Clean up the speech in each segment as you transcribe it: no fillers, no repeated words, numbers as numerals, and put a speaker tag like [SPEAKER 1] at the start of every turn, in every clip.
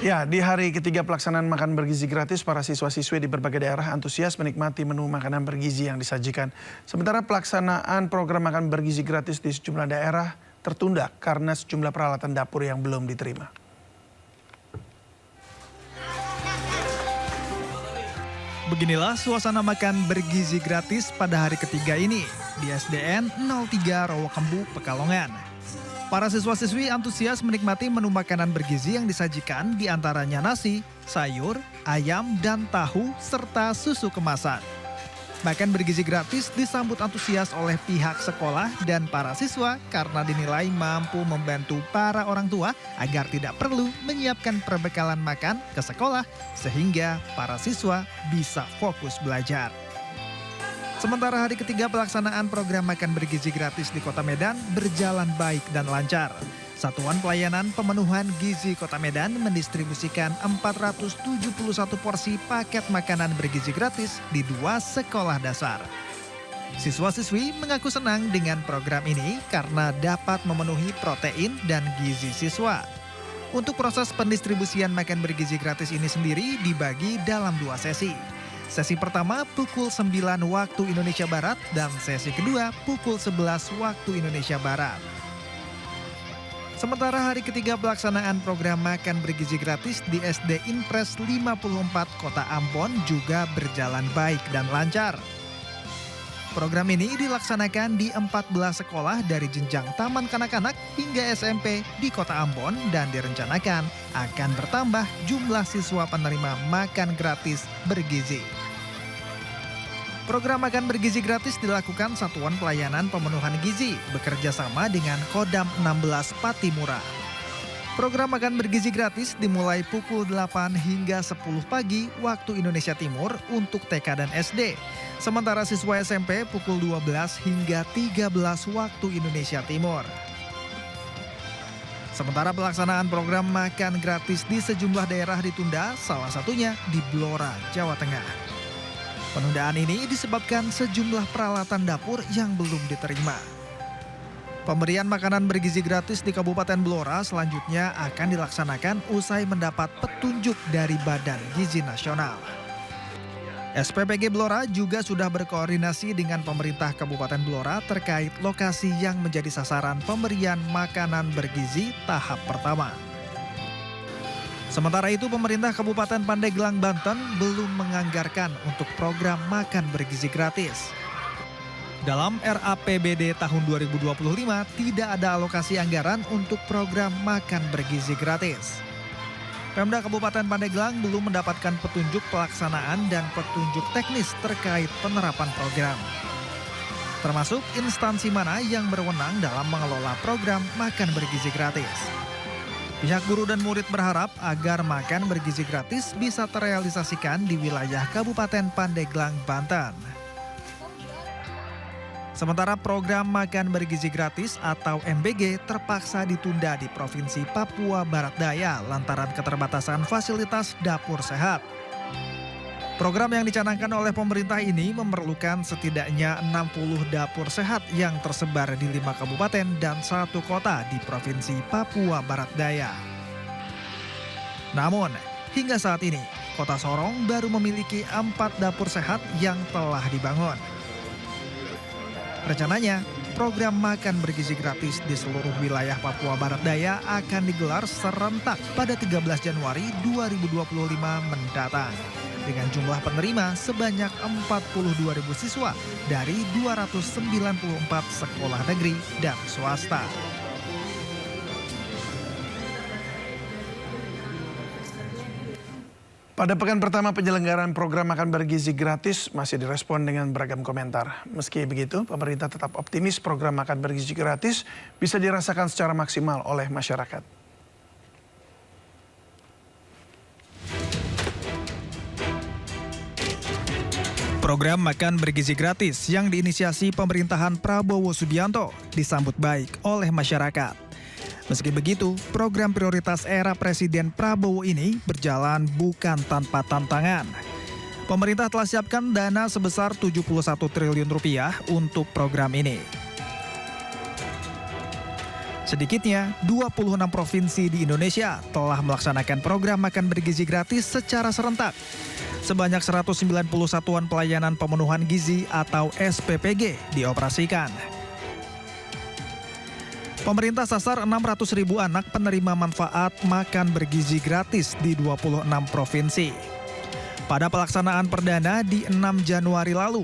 [SPEAKER 1] Ya, di hari ketiga pelaksanaan makan bergizi gratis, para siswa-siswi di berbagai daerah antusias menikmati menu makanan bergizi yang disajikan. Sementara pelaksanaan program makan bergizi gratis di sejumlah daerah tertunda karena sejumlah peralatan dapur yang belum diterima.
[SPEAKER 2] Beginilah suasana makan bergizi gratis pada hari ketiga ini di SDN 03 Rowokembu, Pekalongan. Para siswa-siswi antusias menikmati menu makanan bergizi yang disajikan di antaranya nasi, sayur, ayam, dan tahu, serta susu kemasan. Makan bergizi gratis disambut antusias oleh pihak sekolah dan para siswa karena dinilai mampu membantu para orang tua agar tidak perlu menyiapkan perbekalan makan ke sekolah sehingga para siswa bisa fokus belajar. Sementara hari ketiga pelaksanaan program makan bergizi gratis di Kota Medan berjalan baik dan lancar. Satuan Pelayanan Pemenuhan Gizi Kota Medan mendistribusikan 471 porsi paket makanan bergizi gratis di 2 sekolah dasar. Siswa-siswi mengaku senang dengan program ini karena dapat memenuhi protein dan gizi siswa. Untuk proses pendistribusian makan bergizi gratis ini sendiri dibagi dalam 2 sesi. Sesi pertama pukul 9 waktu Indonesia Barat dan sesi kedua pukul 11 waktu Indonesia Barat. Sementara hari ketiga pelaksanaan program makan bergizi gratis di SD Impres 54 Kota Ambon juga berjalan baik dan lancar. Program ini dilaksanakan di 14 sekolah dari jenjang taman kanak-kanak hingga SMP di Kota Ambon dan direncanakan akan bertambah jumlah siswa penerima makan gratis bergizi. Program makan bergizi gratis dilakukan Satuan Pelayanan Pemenuhan Gizi bekerja sama dengan Kodam 16 Patimura. Program makan bergizi gratis dimulai pukul 8 hingga 10 pagi waktu Indonesia Timur untuk TK dan SD. Sementara siswa SMP pukul 12 hingga 13 waktu Indonesia Timur. Sementara pelaksanaan program makan gratis di sejumlah daerah ditunda, salah satunya di Blora, Jawa Tengah. Penundaan ini disebabkan sejumlah peralatan dapur yang belum diterima. Pemberian makanan bergizi gratis di Kabupaten Blora selanjutnya akan dilaksanakan usai mendapat petunjuk dari Badan Gizi Nasional. SPPG Blora juga sudah berkoordinasi dengan pemerintah Kabupaten Blora terkait lokasi yang menjadi sasaran pemberian makanan bergizi tahap pertama. Sementara itu, pemerintah Kabupaten Pandeglang, Banten belum menganggarkan untuk program makan bergizi gratis. Dalam RAPBD tahun 2025 tidak ada alokasi anggaran untuk program makan bergizi gratis. Pemda Kabupaten Pandeglang belum mendapatkan petunjuk pelaksanaan dan petunjuk teknis terkait penerapan program. Termasuk instansi mana yang berwenang dalam mengelola program makan bergizi gratis. Pihak guru dan murid berharap agar makan bergizi gratis bisa terrealisasikan di wilayah Kabupaten Pandeglang, Banten. Sementara program makan bergizi gratis atau MBG terpaksa ditunda di Provinsi Papua Barat Daya lantaran keterbatasan fasilitas dapur sehat. Program yang dicanangkan oleh pemerintah ini memerlukan setidaknya 60 dapur sehat yang tersebar di 5 kabupaten dan 1 kota di Provinsi Papua Barat Daya. Namun, hingga saat ini, Kota Sorong baru memiliki 4 dapur sehat yang telah dibangun. Rencananya, program makan bergizi gratis di seluruh wilayah Papua Barat Daya akan digelar serentak pada 13 Januari 2025 mendatang. Dengan jumlah penerima sebanyak 42.000 siswa dari 294 sekolah negeri dan swasta.
[SPEAKER 1] Pada pekan pertama penyelenggaraan program makan bergizi gratis masih direspon dengan beragam komentar. Meski begitu, pemerintah tetap optimis program makan bergizi gratis bisa dirasakan secara maksimal oleh masyarakat.
[SPEAKER 2] Program makan bergizi gratis yang diinisiasi pemerintahan Prabowo Subianto disambut baik oleh masyarakat. Meski begitu, program prioritas era Presiden Prabowo ini berjalan bukan tanpa tantangan. Pemerintah telah siapkan dana sebesar 71 triliun rupiah untuk program ini. Sedikitnya 26 provinsi di Indonesia telah melaksanakan program makan bergizi gratis secara serentak. Sebanyak 191 satuan pelayanan pemenuhan gizi atau SPPG dioperasikan. Pemerintah sasar 600.000 anak penerima manfaat makan bergizi gratis di 26 provinsi. Pada pelaksanaan perdana di 6 Januari lalu.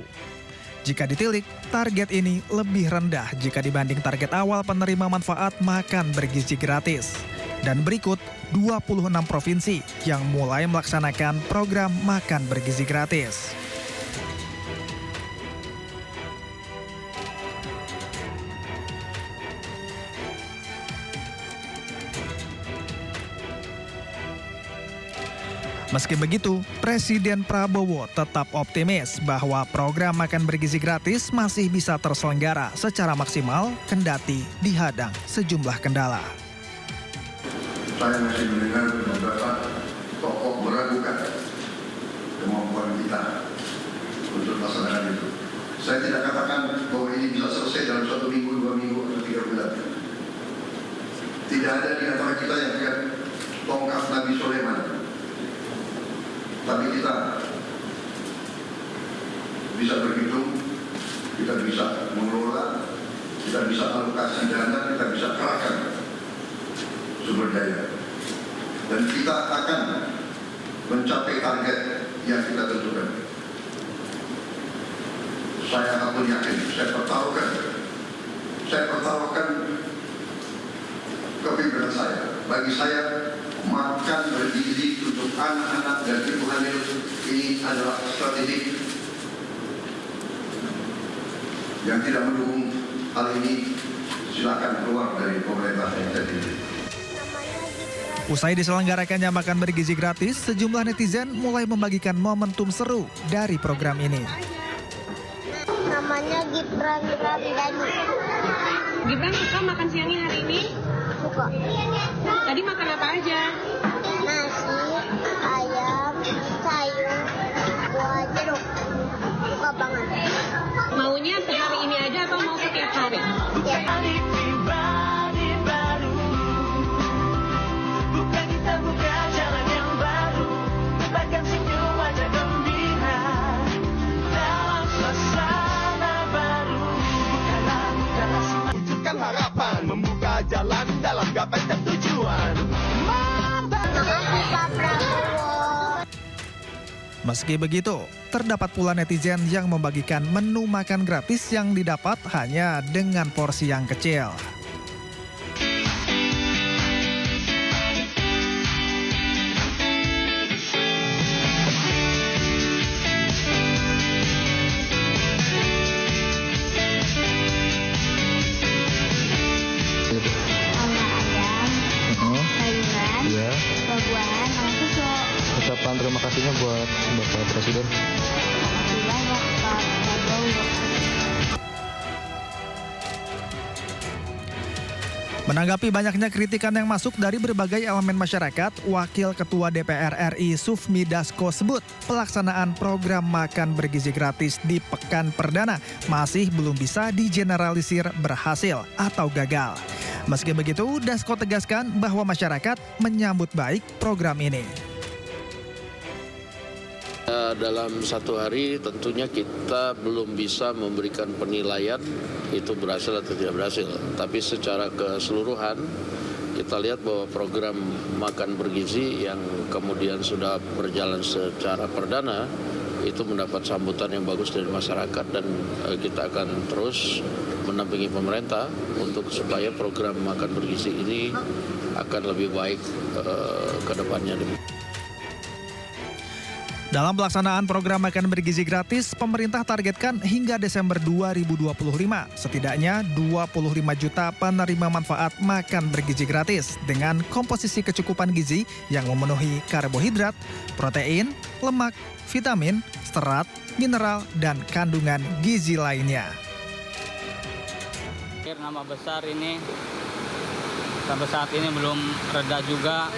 [SPEAKER 2] Jika ditilik, target ini lebih rendah jika dibanding target awal penerima manfaat makan bergizi gratis. Dan berikut 26 provinsi yang mulai melaksanakan program makan bergizi gratis. Meski begitu, Presiden Prabowo tetap optimis bahwa program makan bergizi gratis masih bisa terselenggara secara maksimal kendati dihadang sejumlah kendala.
[SPEAKER 3] Saya masih mendengar beberapa tokoh meragukan kemampuan kita untuk melaksanakan itu. Saya tidak katakan bahwa ini bisa selesai dalam 1 minggu, 2 minggu, atau 3 bulan. Tidak ada di antara kita yang punya tongkat Nabi Sulaiman. Tapi kita bisa berhitung, kita bisa mengelola, kita bisa alokasi dana, kita bisa kerahkan sumber daya. Dan kita akan mencapai target yang kita tentukan. Saya pun yakin, saya pertaruhkan kepimpinan saya. Bagi saya, makan bergizi untuk anak-anak dan ibu hamil ini adalah strategi yang tidak mendukung hal ini. Silakan keluar dari pemerintah yang jadi.
[SPEAKER 2] Usai diselenggarakannya makan bergizi gratis, sejumlah netizen mulai membagikan momentum seru dari program ini.
[SPEAKER 4] Namanya Gibran Ramdhani.
[SPEAKER 5] Gibran suka makan siangnya hari ini?
[SPEAKER 4] Suka.
[SPEAKER 5] Tadi makan apa aja?
[SPEAKER 4] Nasi, ayam, sayur, buah jeruk. Suka banget.
[SPEAKER 5] Maunya sehari ini aja atau mau setiap hari?
[SPEAKER 4] Setiap hari.
[SPEAKER 6] Harapan membuka jalan dalam gapai tujuan.
[SPEAKER 4] Makasih Pak Prabowo.
[SPEAKER 2] Meski begitu, terdapat pula netizen yang membagikan menu makan gratis yang didapat hanya dengan porsi yang kecil.
[SPEAKER 4] Buah-buahan sama susu.
[SPEAKER 7] Ucapan terima kasihnya buat Bapak Presiden.
[SPEAKER 4] Makasih banyak Pak Prabowo.
[SPEAKER 2] Menanggapi banyaknya kritikan yang masuk dari berbagai elemen masyarakat, Wakil Ketua DPR RI Sufmi Dasko sebut pelaksanaan program makan bergizi gratis di pekan perdana masih belum bisa digeneralisir berhasil atau gagal. Meski begitu, Dasko tegaskan bahwa masyarakat menyambut baik program ini.
[SPEAKER 8] Dalam 1 hari tentunya kita belum bisa memberikan penilaian itu berhasil atau tidak berhasil. Tapi secara keseluruhan kita lihat bahwa program makan bergizi yang kemudian sudah berjalan secara perdana itu mendapat sambutan yang bagus dari masyarakat dan kita akan terus mendampingi pemerintah untuk supaya program makan bergizi ini akan lebih baik ke depannya.
[SPEAKER 2] Dalam pelaksanaan program makan bergizi gratis, pemerintah targetkan hingga Desember 2025, setidaknya 25 juta penerima manfaat makan bergizi gratis dengan komposisi kecukupan gizi yang memenuhi karbohidrat, protein, lemak, vitamin, serat, mineral, dan kandungan gizi lainnya.
[SPEAKER 9] Nama besar ini sampai saat ini belum reda juga.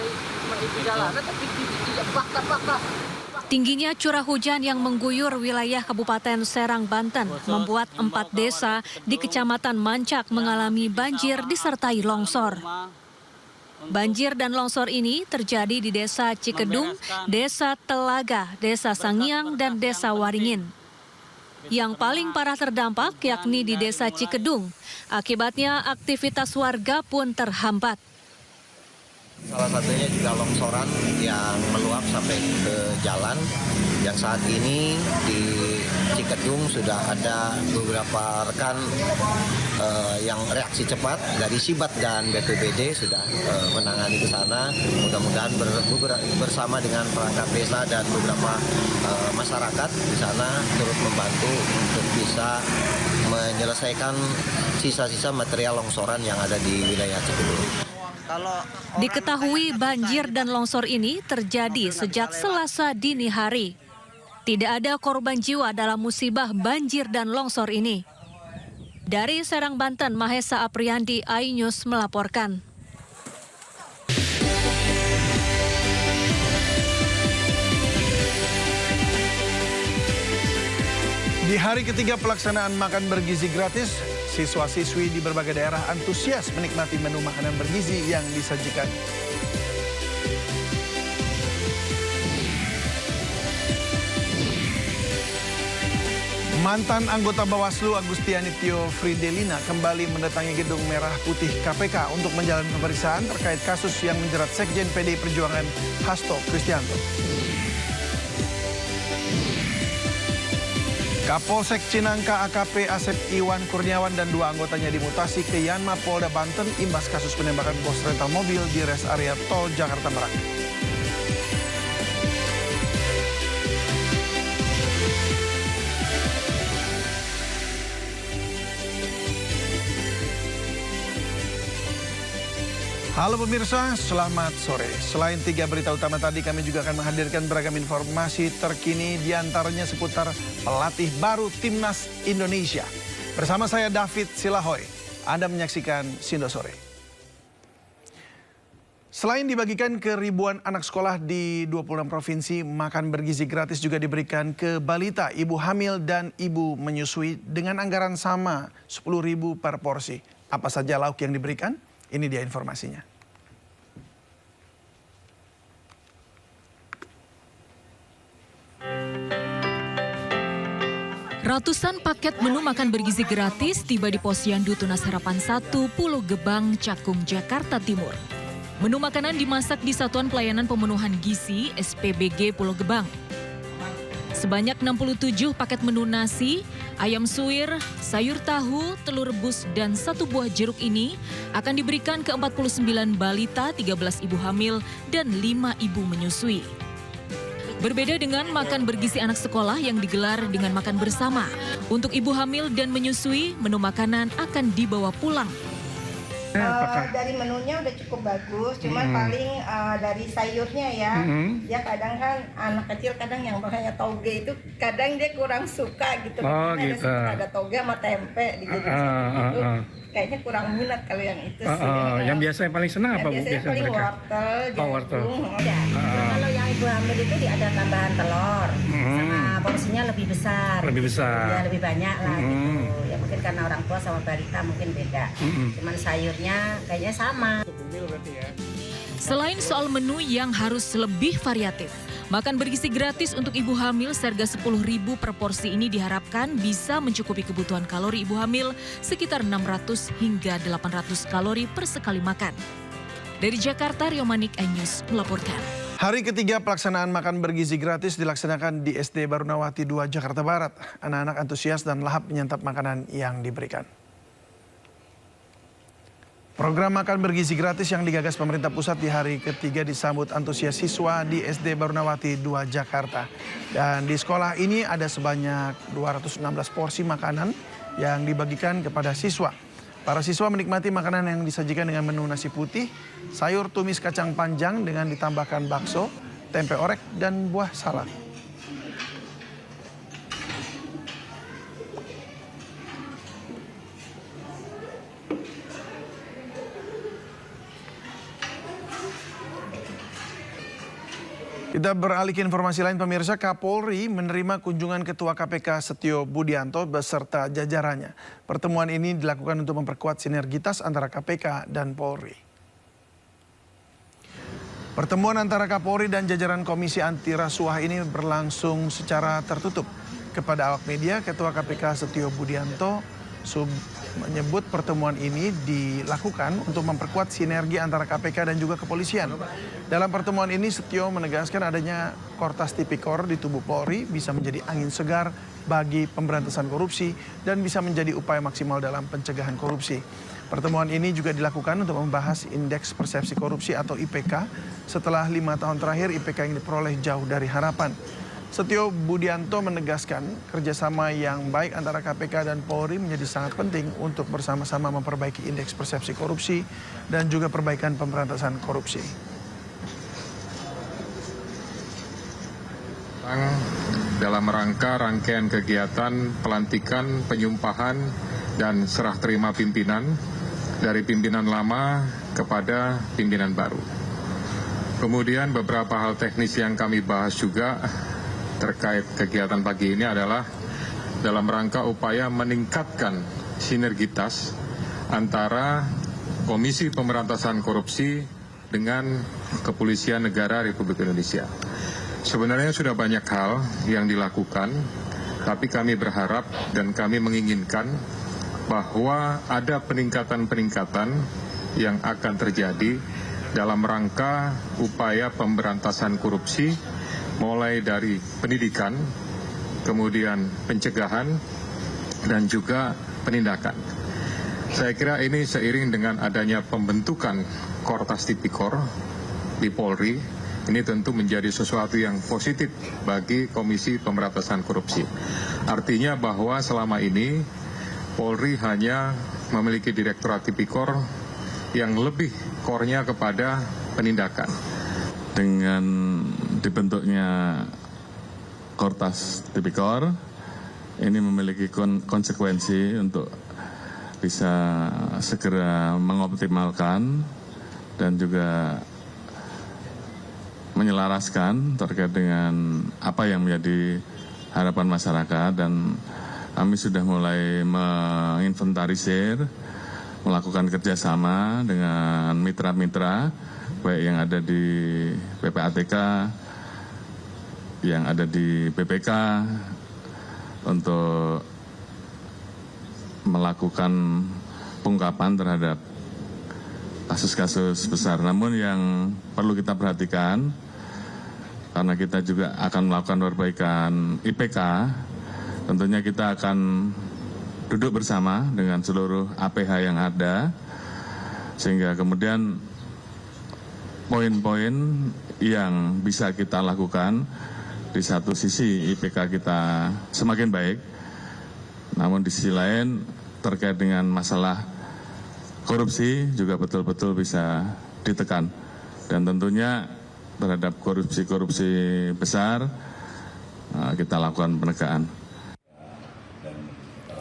[SPEAKER 10] Tingginya curah hujan yang mengguyur wilayah Kabupaten Serang, Banten membuat 4 desa di Kecamatan Mancak mengalami banjir disertai longsor. Banjir dan longsor ini terjadi di Desa Cikedung, Desa Telaga, Desa Sangiang, dan Desa Waringin. Yang paling parah terdampak yakni di Desa Cikedung. Akibatnya aktivitas warga pun terhambat.
[SPEAKER 11] Salah satunya juga longsoran yang meluap sampai ke jalan. Yang saat ini di Cikedung sudah ada beberapa rekan yang reaksi cepat dari Sibat dan BPBD sudah menangani ke sana. Mudah-mudahan bersama dengan perangkat desa dan beberapa masyarakat di sana turut membantu untuk bisa menyelesaikan sisa-sisa material longsoran yang ada di wilayah Cikedung.
[SPEAKER 10] Diketahui banjir dan longsor ini terjadi sejak Selasa dini hari. Tidak ada korban jiwa dalam musibah banjir dan longsor ini. Dari Serang, Banten, Mahesa Apriandi, iNews melaporkan.
[SPEAKER 1] Di hari ketiga pelaksanaan makan bergizi gratis, siswa-siswi di berbagai daerah antusias menikmati menu makanan bergizi yang disajikan. Mantan anggota Bawaslu Agustiani Tio Fridelina kembali mendatangi Gedung Merah Putih KPK untuk menjalani pemeriksaan terkait kasus yang menjerat Sekjen PDI Perjuangan Hasto Kristianto. Kapolsek Cinangka AKP Asep Iwan Kurniawan dan 2 anggotanya dimutasi ke Yanma Polda Banten imbas kasus penembakan bos rental mobil di res area tol Jakarta Merak. Halo pemirsa, selamat sore. Selain 3 berita utama tadi, kami juga akan menghadirkan beragam informasi terkini, diantaranya seputar pelatih baru Timnas Indonesia. Bersama saya David Silahoy, Anda menyaksikan Sindo Sore. Selain dibagikan ke ribuan anak sekolah di 26 provinsi, makan bergizi gratis juga diberikan ke balita, ibu hamil, dan ibu menyusui dengan anggaran sama 10.000 per porsi. Apa saja lauk yang diberikan? Ini dia informasinya.
[SPEAKER 10] Ratusan paket menu makan bergizi gratis tiba di Posyandu Tunas Harapan 1, Pulau Gebang, Cakung, Jakarta Timur. Menu makanan dimasak di Satuan Pelayanan Pemenuhan Gizi SPBG Pulau Gebang. Sebanyak 67 paket menu nasi, ayam suwir, sayur tahu, telur rebus, dan 1 buah jeruk ini akan diberikan ke 49 balita, 13 ibu hamil, dan 5 ibu menyusui. Berbeda dengan makan bergizi anak sekolah yang digelar dengan makan bersama. Untuk ibu hamil dan menyusui, menu makanan akan dibawa pulang.
[SPEAKER 12] Dari menunya udah cukup bagus, cuman paling dari sayurnya ya, dia kadang kan anak kecil kadang yang makanya toge itu kadang dia kurang suka gitu. Gitu. Ada toge sama tempe dijadiin gitu. Kayaknya kurang minat kalau yang itu sih.
[SPEAKER 13] Yang biasa yang paling senang apa Bu?
[SPEAKER 12] Biasanya paling wortel, jagung.
[SPEAKER 14] Kalau yang ibu hamil itu ada tambahan telur, sama porsinya lebih besar.
[SPEAKER 13] Lebih besar.
[SPEAKER 14] Ya lebih banyak lah gitu. Ya mungkin karena orang tua sama balita mungkin beda. Cuman sayurnya kayaknya sama.
[SPEAKER 10] Selain soal menu yang harus lebih variatif, makan bergizi gratis untuk ibu hamil seharga 10.000 per porsi ini diharapkan bisa mencukupi kebutuhan kalori ibu hamil sekitar 600 hingga 800 kalori per sekali makan. Dari Jakarta, Rio Manik, iNews melaporkan.
[SPEAKER 1] Hari ketiga pelaksanaan makan bergizi gratis dilaksanakan di SD Barunawati 2 Jakarta Barat. Anak-anak antusias dan lahap menyantap makanan yang diberikan. Program makan bergizi gratis yang digagas pemerintah pusat di hari ketiga disambut antusias siswa di SD Barunawati 2 Jakarta. Dan di sekolah ini ada sebanyak 216 porsi makanan yang dibagikan kepada siswa. Para siswa menikmati makanan yang disajikan dengan menu nasi putih, sayur tumis kacang panjang dengan ditambahkan bakso, tempe orek, dan buah salad. Kita beralih ke informasi lain, pemirsa. Kapolri menerima kunjungan Ketua KPK Setio Budianto beserta jajarannya. Pertemuan ini dilakukan untuk memperkuat sinergitas antara KPK dan Polri. Pertemuan antara Kapolri dan jajaran Komisi Anti Rasuah ini berlangsung secara tertutup. Kepada awak media, Ketua KPK Setio Budianto menyebut pertemuan ini dilakukan untuk memperkuat sinergi antara KPK dan juga kepolisian. Dalam pertemuan ini Setio menegaskan adanya Kortas Tipikor di tubuh Polri bisa menjadi angin segar bagi pemberantasan korupsi dan bisa menjadi upaya maksimal dalam pencegahan korupsi. Pertemuan ini juga dilakukan untuk membahas Indeks Persepsi Korupsi atau IPK. Setelah 5 tahun terakhir IPK yang diperoleh jauh dari harapan. Setio Budianto menegaskan kerjasama yang baik antara KPK dan Polri menjadi sangat penting untuk bersama-sama memperbaiki indeks persepsi korupsi dan juga perbaikan pemberantasan korupsi.
[SPEAKER 15] Dalam rangka rangkaian kegiatan pelantikan, penyumpahan, dan serah terima pimpinan dari pimpinan lama kepada pimpinan baru. Kemudian beberapa hal teknis yang kami bahas juga terkait kegiatan pagi ini adalah dalam rangka upaya meningkatkan sinergitas antara Komisi Pemberantasan Korupsi dengan Kepolisian Negara Republik Indonesia. Sebenarnya sudah banyak hal yang dilakukan, tapi kami berharap dan kami menginginkan bahwa ada peningkatan-peningkatan yang akan terjadi dalam rangka upaya pemberantasan korupsi, mulai dari pendidikan, kemudian pencegahan, dan juga penindakan. Saya kira ini seiring dengan adanya pembentukan Kortas Tipikor di Polri, ini tentu menjadi sesuatu yang positif bagi Komisi Pemberantasan Korupsi. Artinya bahwa selama ini Polri hanya memiliki Direktorat Tipikor yang lebih core-nya kepada penindakan.
[SPEAKER 16] Dengan dibentuknya Kortas Tipikor, ini memiliki konsekuensi untuk bisa segera mengoptimalkan dan juga menyelaraskan terkait dengan apa yang menjadi harapan masyarakat, dan kami sudah mulai menginventarisir, melakukan kerjasama dengan mitra-mitra baik yang ada di PPATK, yang ada di BPK, untuk melakukan pengungkapan terhadap kasus-kasus besar. Namun yang perlu kita perhatikan, karena kita juga akan melakukan perbaikan IPK, tentunya kita akan duduk bersama dengan seluruh APH yang ada, sehingga kemudian poin-poin yang bisa kita lakukan, di satu sisi IPK kita semakin baik, namun di sisi lain terkait dengan masalah korupsi juga betul-betul bisa ditekan. Dan tentunya terhadap korupsi-korupsi besar kita lakukan penegakan.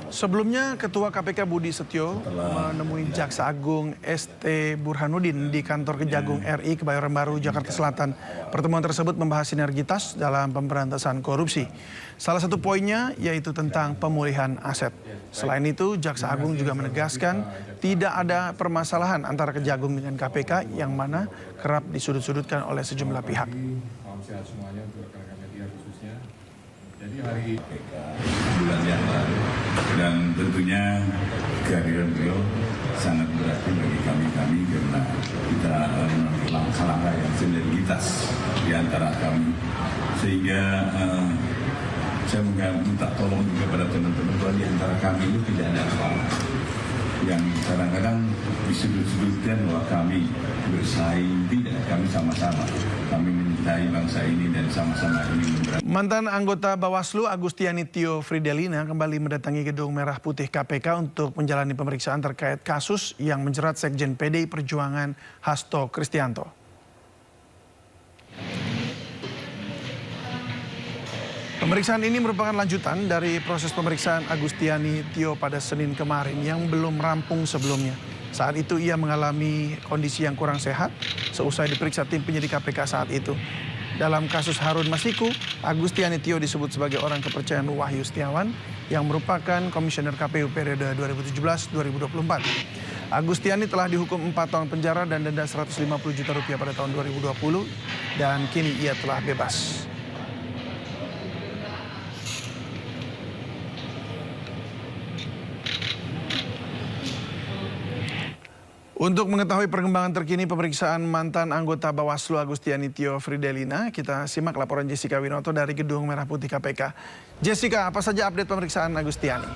[SPEAKER 1] Sebelumnya, Ketua KPK Budi Setio menemui Jaksa Agung ST Burhanuddin di kantor Kejagung RI Kebayoran Baru, Jakarta Selatan. Pertemuan tersebut membahas sinergitas dalam pemberantasan korupsi. Salah satu poinnya yaitu tentang pemulihan aset. Selain itu, Jaksa Agung juga menegaskan tidak ada permasalahan antara Kejagung dengan KPK yang mana kerap disudut-sudutkan oleh sejumlah pihak.
[SPEAKER 17] Jadi hari bulan yang lalu, dan tentunya kehadiran beliau sangat berarti bagi kami karena kita langkah-langkah yang sinergitas di antara kami, sehingga saya minta tolong juga pada teman-teman bahwa di antara kami itu tidak ada apa-apa yang kadang-kadang disudut-sudutkan bahwa kami bersaing. Tidak, kami sama-sama, kami mencintai bangsa ini dan sama-sama ingin memberantas.
[SPEAKER 1] Mantan anggota Bawaslu Agustiani Tio Fridelina kembali mendatangi Gedung Merah Putih KPK untuk menjalani pemeriksaan terkait kasus yang menjerat Sekjen PDI Perjuangan Hasto Kristianto. Pemeriksaan ini merupakan lanjutan dari proses pemeriksaan Agustiani Tio pada Senin kemarin yang belum rampung sebelumnya. Saat itu ia mengalami kondisi yang kurang sehat seusai diperiksa tim penyidik KPK saat itu. Dalam kasus Harun Masiku, Agustiani Tio disebut sebagai orang kepercayaan Wahyu Setiawan yang merupakan komisioner KPU periode 2017-2024. Agustiani telah dihukum 4 tahun penjara dan denda 150 juta rupiah pada tahun 2020 dan kini ia telah bebas. Untuk mengetahui perkembangan terkini pemeriksaan mantan anggota Bawaslu Agustiani Tio Fridelina, kita simak laporan Jessica Winoto dari Gedung Merah Putih KPK. Jessica, apa saja update pemeriksaan Agustiani?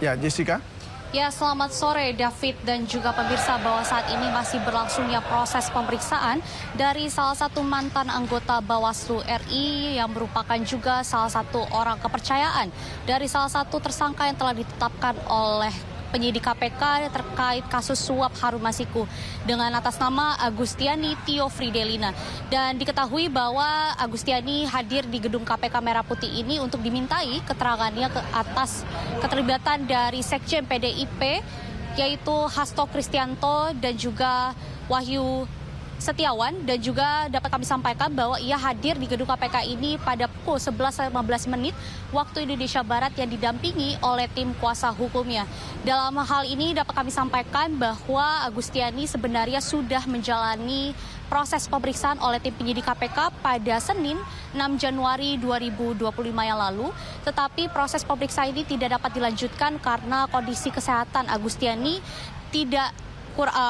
[SPEAKER 1] Ya, Jessica.
[SPEAKER 18] Ya, selamat sore David dan juga pemirsa, bahwa saat ini masih berlangsungnya proses pemeriksaan dari salah satu mantan anggota Bawaslu RI yang merupakan juga salah satu orang kepercayaan dari salah satu tersangka yang telah ditetapkan oleh penyidik KPK terkait kasus suap Harun Masiku dengan atas nama Agustiani Tio Fridelina. Dan diketahui bahwa Agustiani hadir di gedung KPK Merah Putih ini untuk dimintai keterangannya atas keterlibatan dari Sekjen PDIP yaitu Hasto Kristianto dan juga Wahyu Setiawan, dan juga dapat kami sampaikan bahwa ia hadir di gedung KPK ini pada pukul 11.15 waktu Indonesia Barat yang didampingi oleh tim kuasa hukumnya. Dalam hal ini dapat kami sampaikan bahwa Agustiani sebenarnya sudah menjalani proses pemeriksaan oleh tim penyidik KPK pada Senin 6 Januari 2025 yang lalu. Tetapi proses pemeriksaan ini tidak dapat dilanjutkan karena kondisi kesehatan Agustiani tidak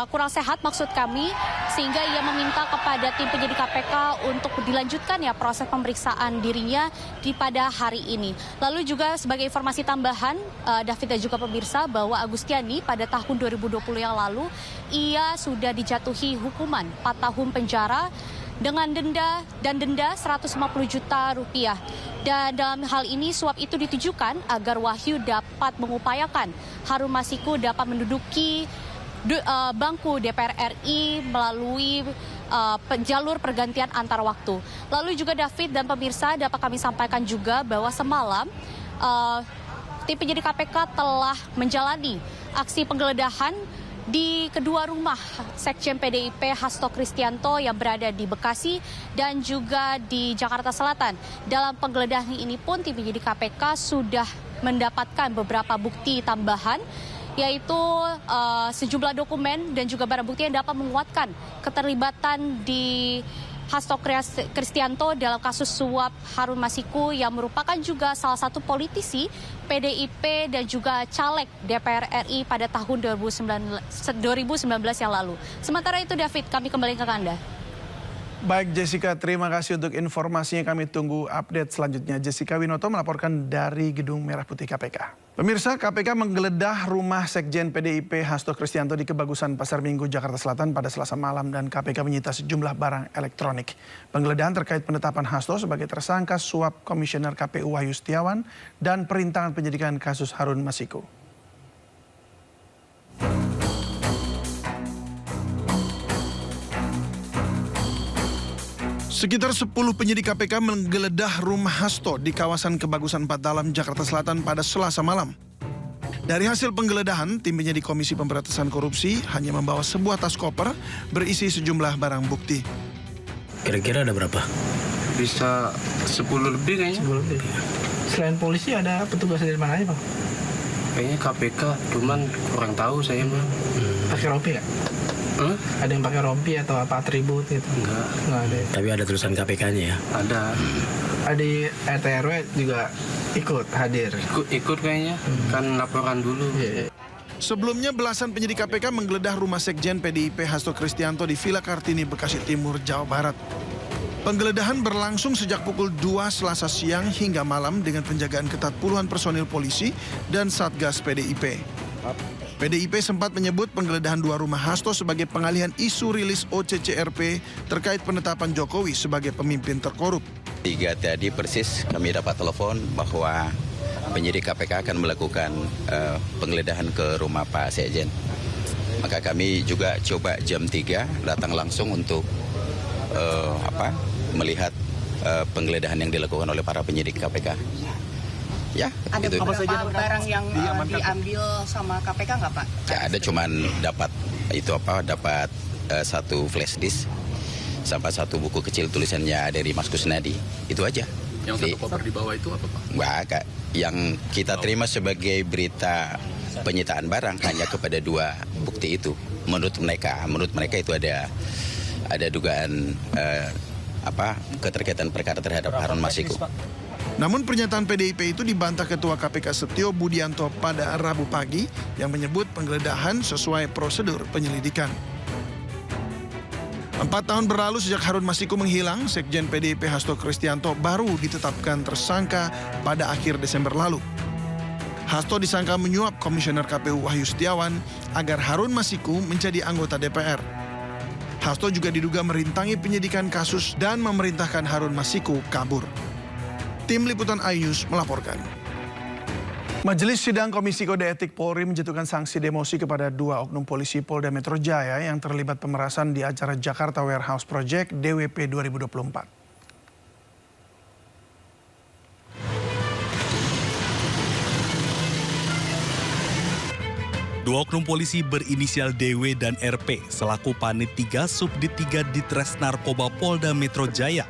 [SPEAKER 18] kurang sehat maksud kami, sehingga ia meminta kepada tim penyidik KPK untuk dilanjutkan ya proses pemeriksaan dirinya pada hari ini. Lalu juga sebagai informasi tambahan, David dan juga pemirsa, bahwa Agustiani pada tahun 2020 yang lalu ia sudah dijatuhi hukuman 4 tahun penjara dengan denda 150 juta rupiah. Dan dalam hal ini suap itu ditujukan agar Wahyu dapat mengupayakan Harun Masiku dapat menduduki bangku DPR RI melalui jalur pergantian antar waktu. Lalu juga David dan pemirsa, dapat kami sampaikan juga bahwa semalam tim penyidik KPK telah menjalani aksi penggeledahan di kedua rumah Sekjen PDIP Hasto Kristianto yang berada di Bekasi dan juga di Jakarta Selatan. Dalam penggeledahan ini pun tim penyidik KPK sudah mendapatkan beberapa bukti tambahan, yaitu sejumlah dokumen dan juga barang bukti yang dapat menguatkan keterlibatan di Hasto Kristianto dalam kasus suap Harun Masiku yang merupakan juga salah satu politisi PDIP dan juga caleg DPR RI pada tahun 2019 yang lalu. Sementara itu David, kami kembali ke Anda.
[SPEAKER 1] Baik Jessica, terima kasih untuk informasinya. Kami tunggu update selanjutnya. Jessica Winoto melaporkan dari Gedung Merah Putih KPK. Pemirsa, KPK menggeledah rumah Sekjen PDIP Hasto Kristianto di Kebagusan Pasar Minggu, Jakarta Selatan pada Selasa malam dan KPK menyita sejumlah barang elektronik. Penggeledahan terkait penetapan Hasto sebagai tersangka suap Komisioner KPU Wahyu Setiawan dan perintangan penyidikan kasus Harun Masiku. Sekitar 10 penyidik KPK menggeledah rumah Hasto di kawasan Kebagusan 4 Dalam, Jakarta Selatan pada Selasa malam. Dari hasil penggeledahan, tim penyidik Komisi Pemberantasan Korupsi hanya membawa sebuah tas koper berisi sejumlah barang bukti.
[SPEAKER 19] Kira-kira ada berapa?
[SPEAKER 9] Bisa 10 lebih kayaknya.
[SPEAKER 19] 10 lebih. Selain polisi ada petugas dari mana aja, Bang?
[SPEAKER 9] Kayaknya KPK, cuman kurang tahu saya, Bang.
[SPEAKER 19] Pakai rompi nggak? Ada yang pakai rompi atau apa atribut gitu?
[SPEAKER 9] Enggak
[SPEAKER 19] ada.
[SPEAKER 9] Tapi ada tulisan KPK-nya ya? Ada.
[SPEAKER 19] Ada RT RW juga ikut hadir?
[SPEAKER 9] Ikut kayaknya, kan laporan dulu.
[SPEAKER 1] Sebelumnya belasan penyidik KPK menggeledah rumah Sekjen PDIP Hasto Kristianto di Villa Kartini, Bekasi Timur, Jawa Barat. Penggeledahan berlangsung sejak pukul 2 Selasa siang hingga malam dengan penjagaan ketat puluhan personil polisi dan Satgas PDIP. PDIP sempat menyebut penggeledahan 2 rumah Hasto sebagai pengalihan isu rilis OCCRP terkait penetapan Jokowi sebagai pemimpin terkorup.
[SPEAKER 20] 3 tadi persis kami dapat telepon bahwa penyidik KPK akan melakukan penggeledahan ke rumah Pak Sekjen. Maka kami juga coba jam 3 datang langsung untuk melihat penggeledahan yang dilakukan oleh para penyidik KPK. Ya,
[SPEAKER 21] ada beberapa barang yang diambil sama KPK nggak Pak?
[SPEAKER 20] Ya, ada cuman dapat dapat satu flash disk sampai satu buku kecil tulisannya dari Mas Kusnadi. Itu aja.
[SPEAKER 21] Yang satu koper di bawah itu apa, Pak?
[SPEAKER 20] Enggak, yang kita terima sebagai berita penyitaan barang hanya kepada 2 bukti itu. Menurut mereka itu ada dugaan keterkaitan perkara terhadap Harun Masiku.
[SPEAKER 1] Namun pernyataan PDIP itu dibantah Ketua KPK Setio Budianto pada Rabu pagi yang menyebut penggeledahan sesuai prosedur penyelidikan. 4 tahun berlalu sejak Harun Masiku menghilang, Sekjen PDIP Hasto Kristianto baru ditetapkan tersangka pada akhir Desember lalu. Hasto disangka menyuap Komisioner KPU Wahyu Setiawan agar Harun Masiku menjadi anggota DPR. Hasto juga diduga merintangi penyidikan kasus dan memerintahkan Harun Masiku kabur. Tim Liputan iNews melaporkan. Majelis Sidang Komisi Kode Etik Polri menjatuhkan sanksi demosi kepada 2 oknum polisi Polda Metro Jaya yang terlibat pemerasan di acara Jakarta Warehouse Project DWP 2024.
[SPEAKER 22] Dua oknum polisi berinisial DW dan RP selaku Panit 3 Subdit 3 Ditres Narkoba Polda Metro Jaya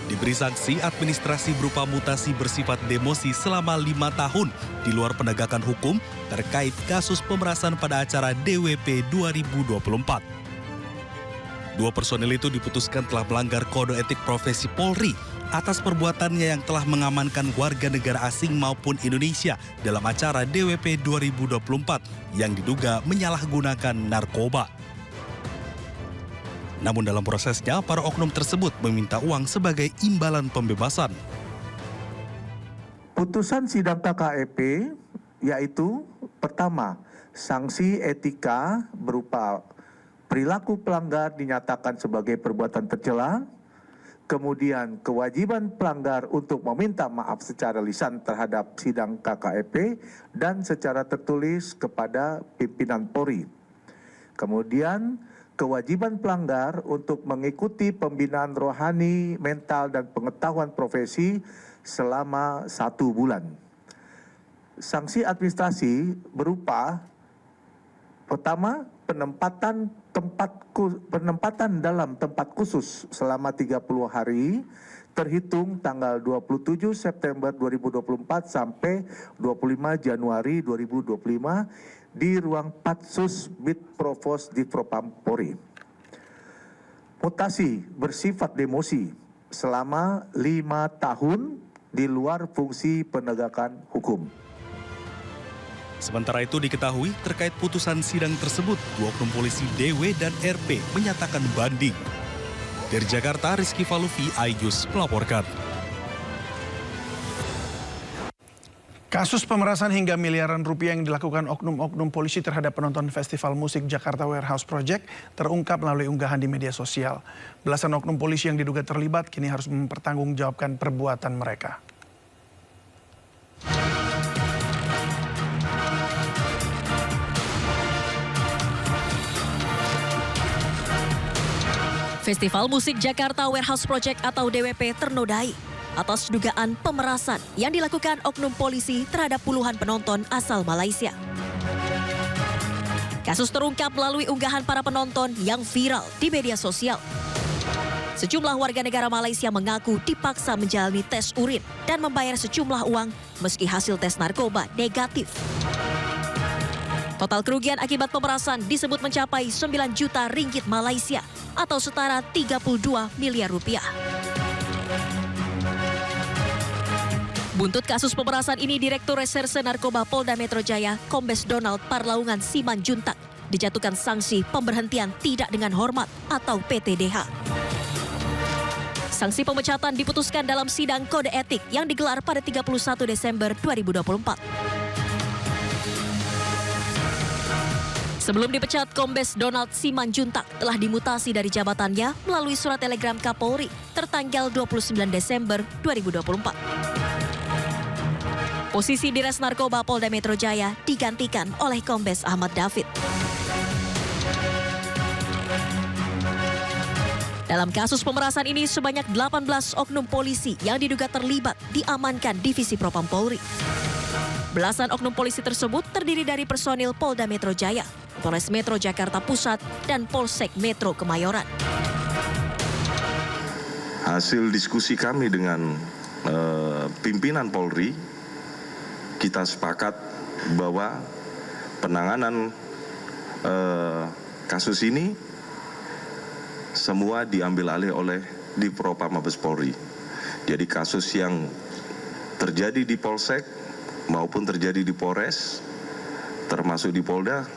[SPEAKER 22] diberi sanksi administrasi berupa mutasi bersifat demosi selama 5 tahun di luar penegakan hukum terkait kasus pemerasan pada acara DWP 2024. 2 personil itu diputuskan telah melanggar kode etik profesi Polri atas perbuatannya yang telah mengamankan warga negara asing maupun Indonesia dalam acara DWP 2024 yang diduga menyalahgunakan narkoba. Namun dalam prosesnya, para oknum tersebut meminta uang sebagai imbalan pembebasan.
[SPEAKER 23] Putusan sidang KKEP yaitu pertama, sanksi etika berupa perilaku pelanggar dinyatakan sebagai perbuatan tercela. Kemudian kewajiban pelanggar untuk meminta maaf secara lisan terhadap sidang KKEP dan secara tertulis kepada pimpinan Polri. Kemudian kewajiban pelanggar untuk mengikuti pembinaan rohani, mental, dan pengetahuan profesi selama 1 bulan. Sanksi administrasi berupa pertama, penempatan dalam tempat khusus selama 30 hari terhitung tanggal 27 September 2024 sampai 25 Januari 2025 di ruang Patsus Bid Provos di Propam Polri. Mutasi bersifat demosi selama 5 tahun di luar fungsi penegakan hukum.
[SPEAKER 22] Sementara itu diketahui terkait putusan sidang tersebut, 2 oknum polisi DW dan RP menyatakan banding. Dari Jakarta, Rizky Falufi, iNews melaporkan.
[SPEAKER 1] Kasus pemerasan hingga miliaran rupiah yang dilakukan oknum-oknum polisi terhadap penonton Festival Musik Jakarta Warehouse Project terungkap melalui unggahan di media sosial. Belasan oknum polisi yang diduga terlibat kini harus mempertanggungjawabkan perbuatan mereka.
[SPEAKER 10] Festival Musik Jakarta Warehouse Project atau DWP ternodai atas dugaan pemerasan yang dilakukan oknum polisi terhadap puluhan penonton asal Malaysia. Kasus terungkap melalui unggahan para penonton yang viral di media sosial. Sejumlah warga negara Malaysia mengaku dipaksa menjalani tes urin dan membayar sejumlah uang meski hasil tes narkoba negatif. Total kerugian akibat pemerasan disebut mencapai 9 juta ringgit Malaysia atau setara 32 miliar rupiah. Buntut kasus pemerasan ini, Direktur Reserse Narkoba Polda Metro Jaya, Kombes Donald Parlaungan Simanjuntak, dijatuhkan sanksi pemberhentian tidak dengan hormat atau PTDH. Sanksi pemecatan diputuskan dalam sidang kode etik yang digelar pada 31 Desember 2024. Sebelum dipecat, Kombes Donald Simanjuntak telah dimutasi dari jabatannya melalui surat telegram Kapolri tertanggal 29 Desember 2024. Posisi Dires Narkoba Polda Metro Jaya digantikan oleh Kombes Ahmad David. Dalam kasus pemerasan ini, sebanyak 18 oknum polisi yang diduga terlibat diamankan Divisi Propam Polri.
[SPEAKER 3] Belasan oknum polisi tersebut terdiri dari personil Polda Metro Jaya, Polres Metro Jakarta Pusat, dan Polsek Metro Kemayoran.
[SPEAKER 5] Hasil diskusi kami dengan pimpinan Polri, kita sepakat bahwa penanganan kasus ini semua diambil alih oleh Divpropam Mabes Polri. Jadi kasus yang terjadi di Polsek maupun terjadi di Polres, termasuk di Polda,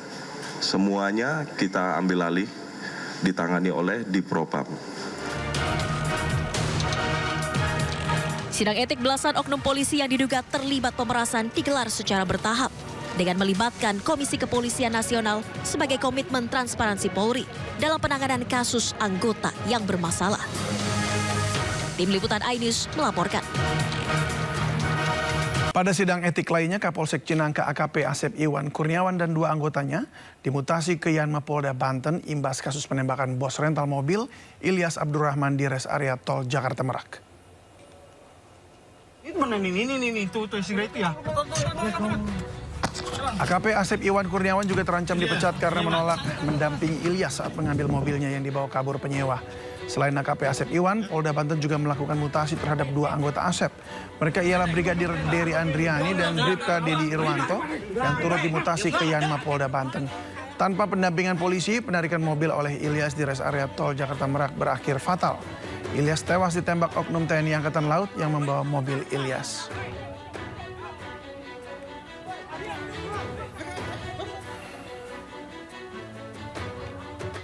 [SPEAKER 5] semuanya kita ambil alih ditangani oleh Divpropam.
[SPEAKER 3] Sidang etik belasan oknum polisi yang diduga terlibat pemerasan digelar secara bertahap dengan melibatkan Komisi Kepolisian Nasional sebagai komitmen transparansi Polri dalam penanganan kasus anggota yang bermasalah. Tim Liputan iNews melaporkan.
[SPEAKER 1] Pada sidang etik lainnya, Kapolsek Cinangka AKP Asep Iwan Kurniawan dan 2 anggotanya dimutasi ke Yanma Polda Banten imbas kasus penembakan bos rental mobil Ilyas Abdurrahman di res area tol Jakarta Merak.
[SPEAKER 6] Itu mana ini tuh segera itu ya.
[SPEAKER 1] AKP Asep Iwan Kurniawan juga terancam dipecat karena menolak mendampingi Ilyas saat mengambil mobilnya yang dibawa kabur penyewa. Selain AKP Asep Iwan, Polda Banten juga melakukan mutasi terhadap 2 anggota Asep. Mereka ialah Brigadir Dery Andriani dan Bribka Dedi Irwanto yang turut dimutasi ke Yanma Polda Banten. Tanpa pendampingan polisi, penarikan mobil oleh Ilyas di res area tol Jakarta Merak berakhir fatal. Ilyas tewas ditembak oknum TNI Angkatan Laut yang membawa mobil Ilyas.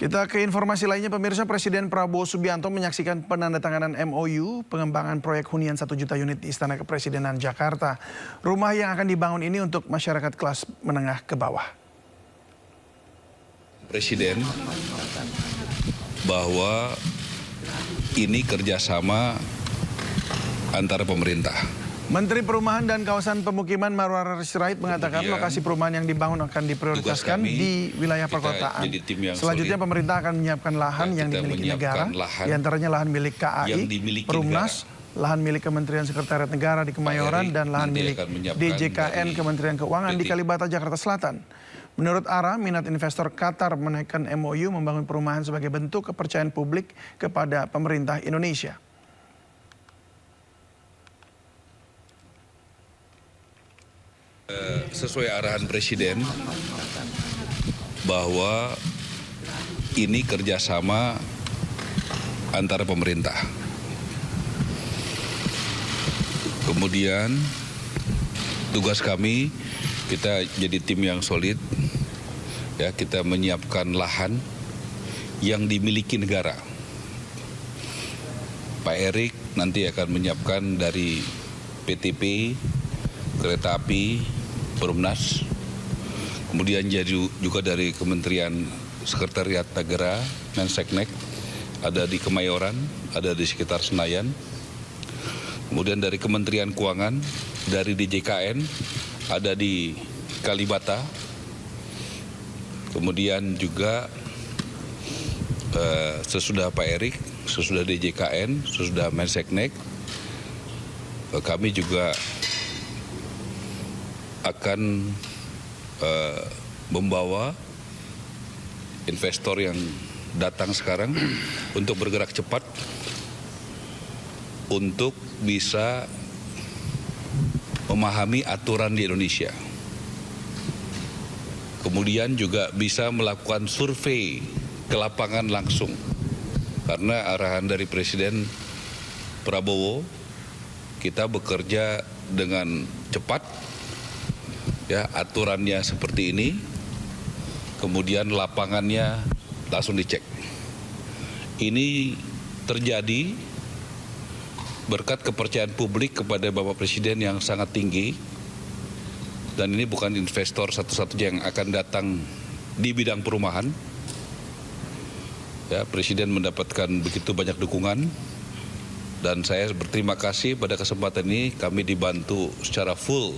[SPEAKER 1] Kita ke informasi lainnya, pemirsa. Presiden Prabowo Subianto menyaksikan penandatanganan MOU pengembangan proyek hunian 1 juta unit di Istana Kepresidenan Jakarta. Rumah yang akan dibangun ini untuk masyarakat kelas menengah ke bawah.
[SPEAKER 24] Presiden bahwa ini kerjasama antara pemerintah.
[SPEAKER 1] Menteri Perumahan dan Kawasan Pemukiman Marwar Sirait mengatakan lokasi perumahan yang dibangun akan diprioritaskan di wilayah perkotaan. Selanjutnya pemerintah akan menyiapkan lahan yang dimiliki negara, diantaranya lahan milik KAI, Perumnas, lahan milik Kementerian Sekretariat Negara di Kemayoran, dan lahan milik DJKN Kementerian Keuangan di Kalibata, Jakarta Selatan. Menurut Ara, minat investor Qatar menaikkan MOU membangun perumahan sebagai bentuk kepercayaan publik kepada pemerintah Indonesia.
[SPEAKER 24] Sesuai arahan Presiden bahwa ini kerjasama antara pemerintah. Kemudian tugas kami, kita jadi tim yang solid, ya, kita menyiapkan lahan yang dimiliki negara. Pak Erik nanti akan menyiapkan dari PTP, Kereta Api, Perumnas, kemudian juga dari Kementerian Sekretariat Negara, Menseknek, ada di Kemayoran, ada di sekitar Senayan, kemudian dari Kementerian Keuangan, dari DJKN, ada di Kalibata, kemudian juga sesudah Pak Erik, sesudah DJKN, sesudah Menseknek, kami juga akan membawa investor yang datang sekarang untuk bergerak cepat untuk bisa memahami aturan di Indonesia. Kemudian juga bisa melakukan survei ke lapangan langsung. Karena arahan dari Presiden Prabowo, kita bekerja dengan cepat. Ya, aturannya seperti ini, kemudian lapangannya langsung dicek. Ini terjadi berkat kepercayaan publik kepada Bapak Presiden yang sangat tinggi, dan ini bukan investor satu-satunya yang akan datang di bidang perumahan. Ya, Presiden mendapatkan begitu banyak dukungan, dan saya berterima kasih pada kesempatan ini kami dibantu secara full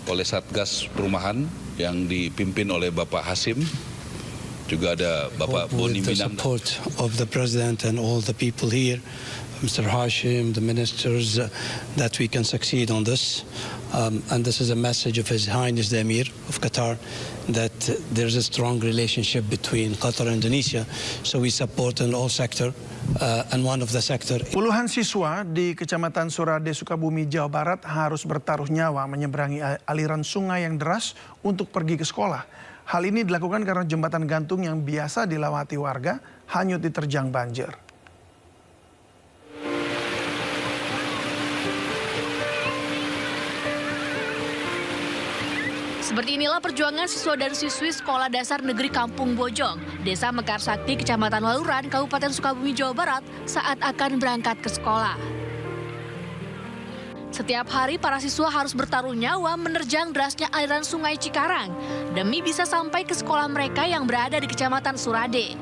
[SPEAKER 24] oleh Satgas Perumahan yang dipimpin oleh Bapak Hasim, juga ada Bapak Boni
[SPEAKER 2] With the
[SPEAKER 24] Minam.
[SPEAKER 2] support of the President and all the people here, Mr. Hashim, the ministers, that we can succeed on this. And this is a message of His Highness the Emir of Qatar, that there's a strong relationship between Qatar and Indonesia. So we support in all sector, and one of the sector.
[SPEAKER 1] Puluhan siswa di Kecamatan Surade, Sukabumi, Jawa Barat harus bertaruh nyawa menyeberangi aliran sungai yang deras untuk pergi ke sekolah. Hal ini dilakukan karena jembatan gantung yang biasa dilewati warga hanyut diterjang banjir.
[SPEAKER 4] Seperti inilah perjuangan siswa dan siswi Sekolah Dasar Negeri Kampung Bojong, Desa Mekarsakti, Kecamatan Waluran, Kabupaten Sukabumi, Jawa Barat saat akan berangkat ke sekolah. Setiap hari para siswa harus bertaruh nyawa menerjang derasnya aliran sungai Cikarang demi bisa sampai ke sekolah mereka yang berada di Kecamatan Surade.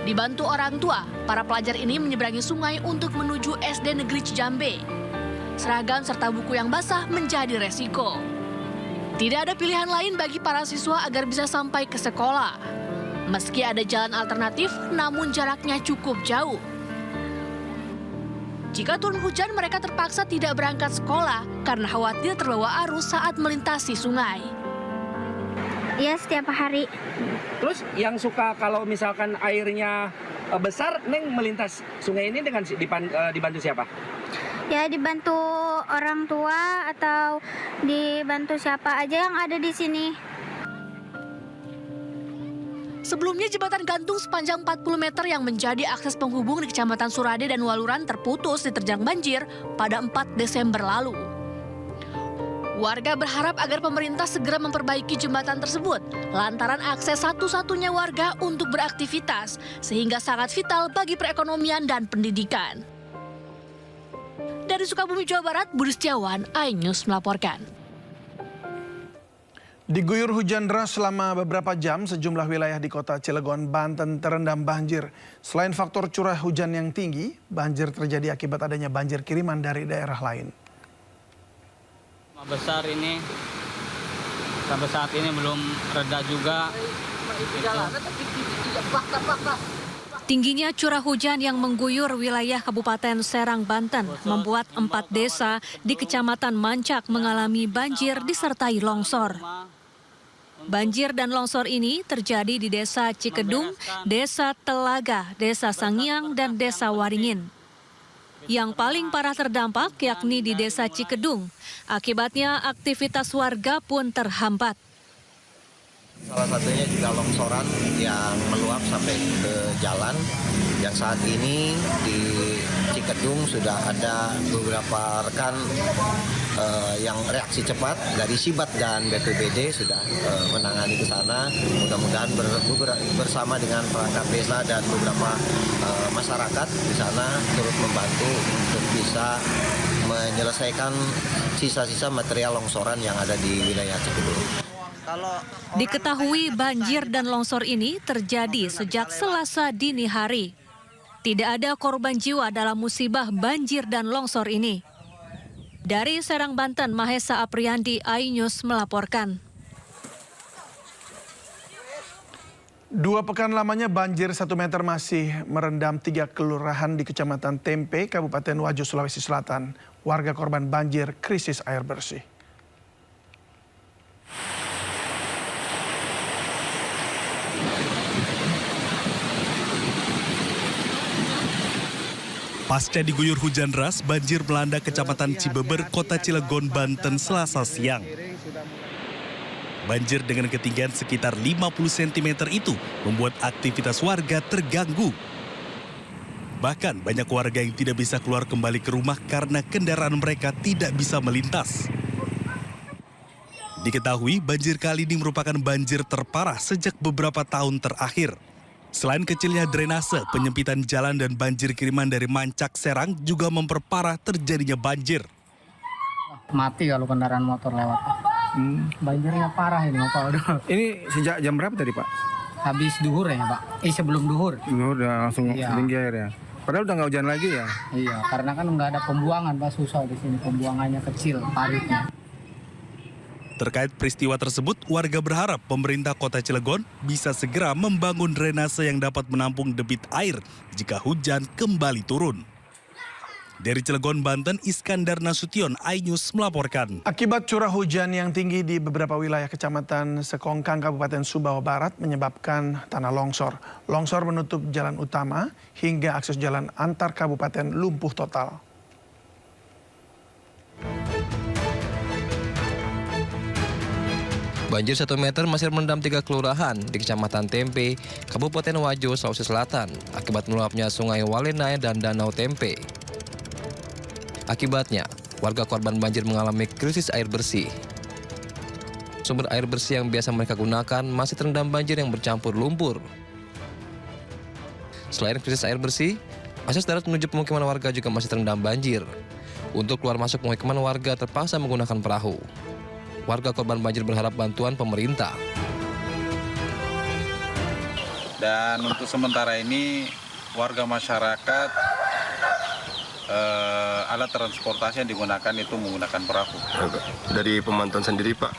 [SPEAKER 4] Dibantu orang tua, para pelajar ini menyeberangi sungai untuk menuju SD Negeri Cijambe. Seragam serta buku yang basah menjadi resiko. Tidak ada pilihan lain bagi para siswa agar bisa sampai ke sekolah. Meski ada jalan alternatif, namun jaraknya cukup jauh. Jika turun hujan, mereka terpaksa tidak berangkat sekolah karena khawatir terbawa arus saat melintasi sungai.
[SPEAKER 7] Iya, setiap hari.
[SPEAKER 8] Terus yang suka kalau misalkan airnya besar, Neng melintas sungai ini dengan dibantu siapa?
[SPEAKER 7] Ya, dibantu orang tua atau dibantu siapa aja yang ada di sini.
[SPEAKER 4] Sebelumnya jembatan gantung sepanjang 40 meter yang menjadi akses penghubung di Kecamatan Surade dan Waluran terputus diterjang banjir pada 4 Desember lalu. Warga berharap agar pemerintah segera memperbaiki jembatan tersebut lantaran akses satu-satunya warga untuk beraktivitas sehingga sangat vital bagi perekonomian dan pendidikan. Dari Sukabumi, Jawa Barat, Budi Setiawan, iNews melaporkan.
[SPEAKER 1] Diguyur hujan deras selama beberapa jam, sejumlah wilayah di kota Cilegon, Banten terendam banjir. Selain faktor curah hujan yang tinggi, banjir terjadi akibat adanya banjir kiriman dari daerah lain.
[SPEAKER 9] Besar ini sampai saat ini belum reda juga.
[SPEAKER 10] Tingginya curah hujan yang mengguyur wilayah Kabupaten Serang, Banten membuat 4 desa di Kecamatan Mancak mengalami banjir disertai longsor. Banjir dan longsor ini terjadi di Desa Cikedung, Desa Telaga, Desa Sangiang, dan Desa Waringin. Yang paling parah terdampak yakni di Desa Cikedung. Akibatnya aktivitas warga pun terhambat.
[SPEAKER 11] Salah satunya juga longsoran yang meluap sampai ke jalan. Yang saat ini di Cikedung sudah ada beberapa rekan yang reaksi cepat dari Sibat dan BPBD sudah menangani ke sana. Mudah-mudahan bersama dengan perangkat desa dan beberapa masyarakat di sana turut membantu untuk bisa menyelesaikan sisa-sisa material longsoran yang ada di wilayah Cikedung.
[SPEAKER 10] Diketahui banjir dan longsor ini terjadi sejak Selasa dini hari. Tidak ada korban jiwa dalam musibah banjir dan longsor ini. Dari Serang, Banten, Mahesa Apriandi, iNews melaporkan.
[SPEAKER 1] 2 pekan lamanya banjir 1 meter masih merendam 3 kelurahan di Kecamatan Tempe, Kabupaten Wajo, Sulawesi Selatan. Warga korban banjir krisis air bersih.
[SPEAKER 22] Pasca diguyur hujan deras, banjir melanda Kecamatan Cibeber, Kota Cilegon, Banten, Selasa siang. Banjir dengan ketinggian sekitar 50 cm itu membuat aktivitas warga terganggu. Bahkan banyak warga yang tidak bisa keluar kembali ke rumah karena kendaraan mereka tidak bisa melintas. Diketahui banjir kali ini merupakan banjir terparah sejak beberapa tahun terakhir. Selain kecilnya drainase, penyempitan jalan dan banjir kiriman dari Mancak, Serang juga memperparah terjadinya banjir.
[SPEAKER 25] Mati kalau kendaraan motor lewat. Banjirnya parah ini Pak.
[SPEAKER 13] Ini sejak jam berapa tadi Pak?
[SPEAKER 25] Habis duhur ya Pak. Sebelum duhur.
[SPEAKER 13] Duhur udah langsung tinggi air ya. Padahal udah nggak hujan lagi ya?
[SPEAKER 25] Iya, karena kan nggak ada pembuangan Pak, susah di sini pembuangannya kecil, paritnya.
[SPEAKER 22] Terkait peristiwa tersebut, warga berharap pemerintah Kota Cilegon bisa segera membangun drainase yang dapat menampung debit air jika hujan kembali turun. Dari Cilegon, Banten, Iskandar Nasution, iNews melaporkan.
[SPEAKER 1] Akibat curah hujan yang tinggi di beberapa wilayah Kecamatan Sekongkang, Kabupaten Sumbawa Barat menyebabkan tanah longsor. Longsor menutup jalan utama hingga akses jalan antar kabupaten lumpuh total.
[SPEAKER 12] Banjir 1 meter masih merendam 3 kelurahan di Kecamatan Tempe, Kabupaten Wajo, Sulawesi Selatan, akibat meluapnya Sungai Walenai dan Danau Tempe. Akibatnya, warga korban banjir mengalami krisis air bersih. Sumber air bersih yang biasa mereka gunakan masih terendam banjir yang bercampur lumpur. Selain krisis air bersih, akses darat menuju pemukiman warga juga masih terendam banjir. Untuk keluar masuk pemukiman warga terpaksa menggunakan perahu. Warga korban banjir berharap bantuan pemerintah.
[SPEAKER 14] Dan untuk sementara ini warga masyarakat alat transportasi yang digunakan itu menggunakan perahu.
[SPEAKER 15] Dari pemantauan sendiri Pak,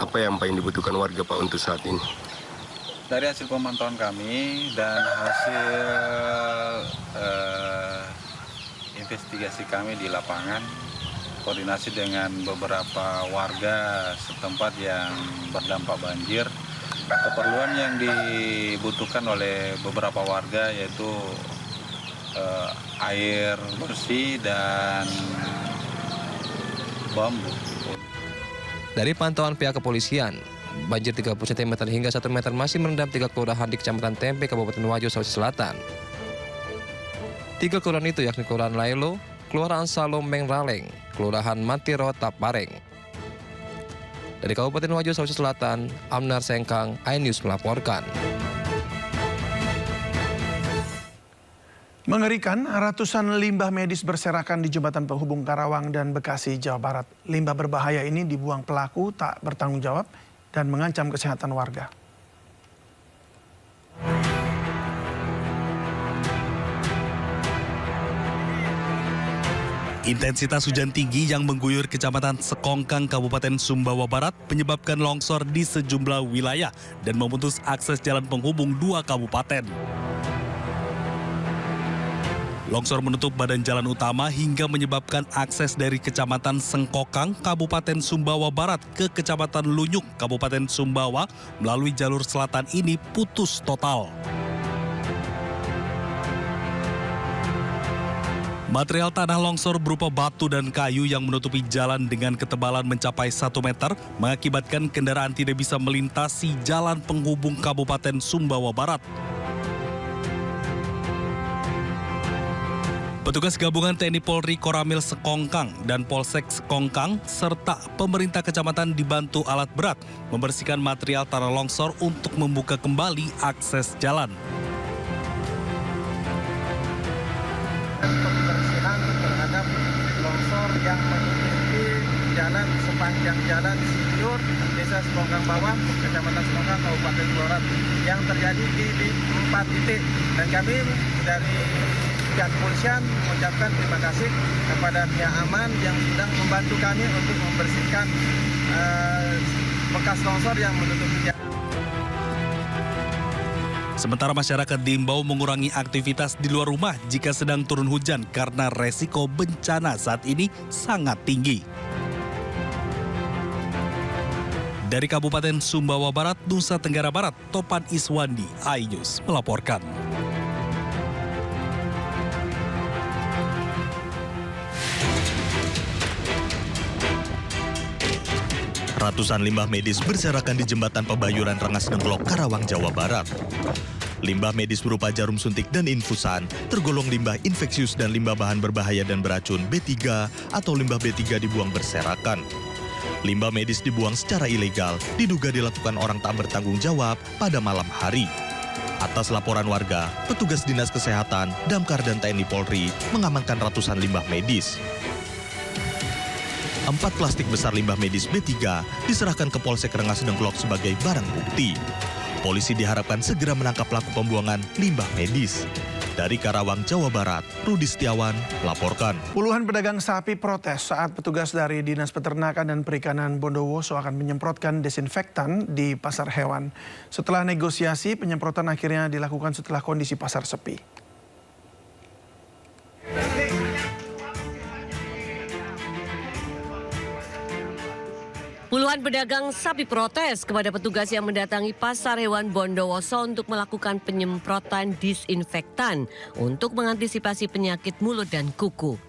[SPEAKER 15] apa yang paling dibutuhkan warga Pak untuk saat ini?
[SPEAKER 14] Dari hasil pemantauan kami dan hasil investigasi kami di lapangan, koordinasi dengan beberapa warga setempat yang berdampak banjir, keperluan yang dibutuhkan oleh beberapa warga yaitu air bersih dan bambu.
[SPEAKER 12] Dari pantauan pihak kepolisian, banjir 30 cm hingga 1 meter masih merendam 3 kelurahan di Kecamatan Tempe, Kabupaten Wajo, Sulawesi Selatan. 3 kelurahan itu yakni Kelurahan Lailo, Kelurahan Salomeng Raleng, Kelurahan Matiro Tapareng. Dari Kabupaten Wajo, Sulawesi Selatan, Amnar Sengkang, iNews melaporkan.
[SPEAKER 1] Mengerikan, ratusan limbah medis berserakan di jembatan penghubung Karawang dan Bekasi, Jawa Barat. Limbah berbahaya ini dibuang pelaku tak bertanggung jawab dan mengancam kesehatan warga.
[SPEAKER 22] Intensitas hujan tinggi yang mengguyur Kecamatan Sekongkang, Kabupaten Sumbawa Barat menyebabkan longsor di sejumlah wilayah dan memutus akses jalan penghubung 2 kabupaten. Longsor menutup badan jalan utama hingga menyebabkan akses dari Kecamatan Sengkokang, Kabupaten Sumbawa Barat ke Kecamatan Lunyuk, Kabupaten Sumbawa melalui jalur selatan ini putus total. Material tanah longsor berupa batu dan kayu yang menutupi jalan dengan ketebalan mencapai 1 meter mengakibatkan kendaraan tidak bisa melintasi jalan penghubung Kabupaten Sumbawa Barat. Petugas gabungan TNI Polri Koramil Sekongkang dan Polsek Sekongkang serta pemerintah kecamatan dibantu alat berat membersihkan material tanah longsor untuk membuka kembali akses jalan.
[SPEAKER 16] Pembersihan terhadap longsor yang menutupi jalan sepanjang jalan Sidur, Desa Sekongkang Bawah, Kecamatan Sekongkang, Kabupaten Barat yang terjadi di 4 titik. Dan kami dari pihak kepolisian mengucapkan terima kasih kepada pihak aman yang sudah membantu kami untuk membersihkan bekas longsor yang menutupi jalan.
[SPEAKER 22] Sementara masyarakat diimbau mengurangi aktivitas di luar rumah jika sedang turun hujan karena resiko bencana saat ini sangat tinggi. Dari Kabupaten Sumbawa Barat, Nusa Tenggara Barat, Topan Iswandi, iNews melaporkan.
[SPEAKER 17] Ratusan limbah medis berserakan di jembatan Pebayuran Rengas Dengklok, Karawang, Jawa Barat. Limbah medis berupa jarum suntik dan infusan, tergolong limbah infeksius dan limbah bahan berbahaya dan beracun B3 atau limbah B3 dibuang berserakan. Limbah medis dibuang secara ilegal, diduga dilakukan orang tak bertanggung jawab pada malam hari. Atas laporan warga, petugas Dinas Kesehatan, Damkar dan TNI Polri mengamankan ratusan limbah medis. 4 plastik besar limbah medis B3 diserahkan ke Polsek Rengas Dengklok sebagai barang bukti. Polisi diharapkan segera menangkap pelaku pembuangan limbah medis. Dari Karawang, Jawa Barat, Rudi Setiawan melaporkan.
[SPEAKER 1] Puluhan pedagang sapi protes saat petugas dari Dinas Peternakan dan Perikanan Bondowoso akan menyemprotkan desinfektan di pasar hewan. Setelah negosiasi, penyemprotan akhirnya dilakukan setelah kondisi pasar sepi.
[SPEAKER 18] Puluhan pedagang sapi protes kepada petugas yang mendatangi pasar hewan Bondowoso untuk melakukan penyemprotan disinfektan untuk mengantisipasi penyakit mulut dan kuku.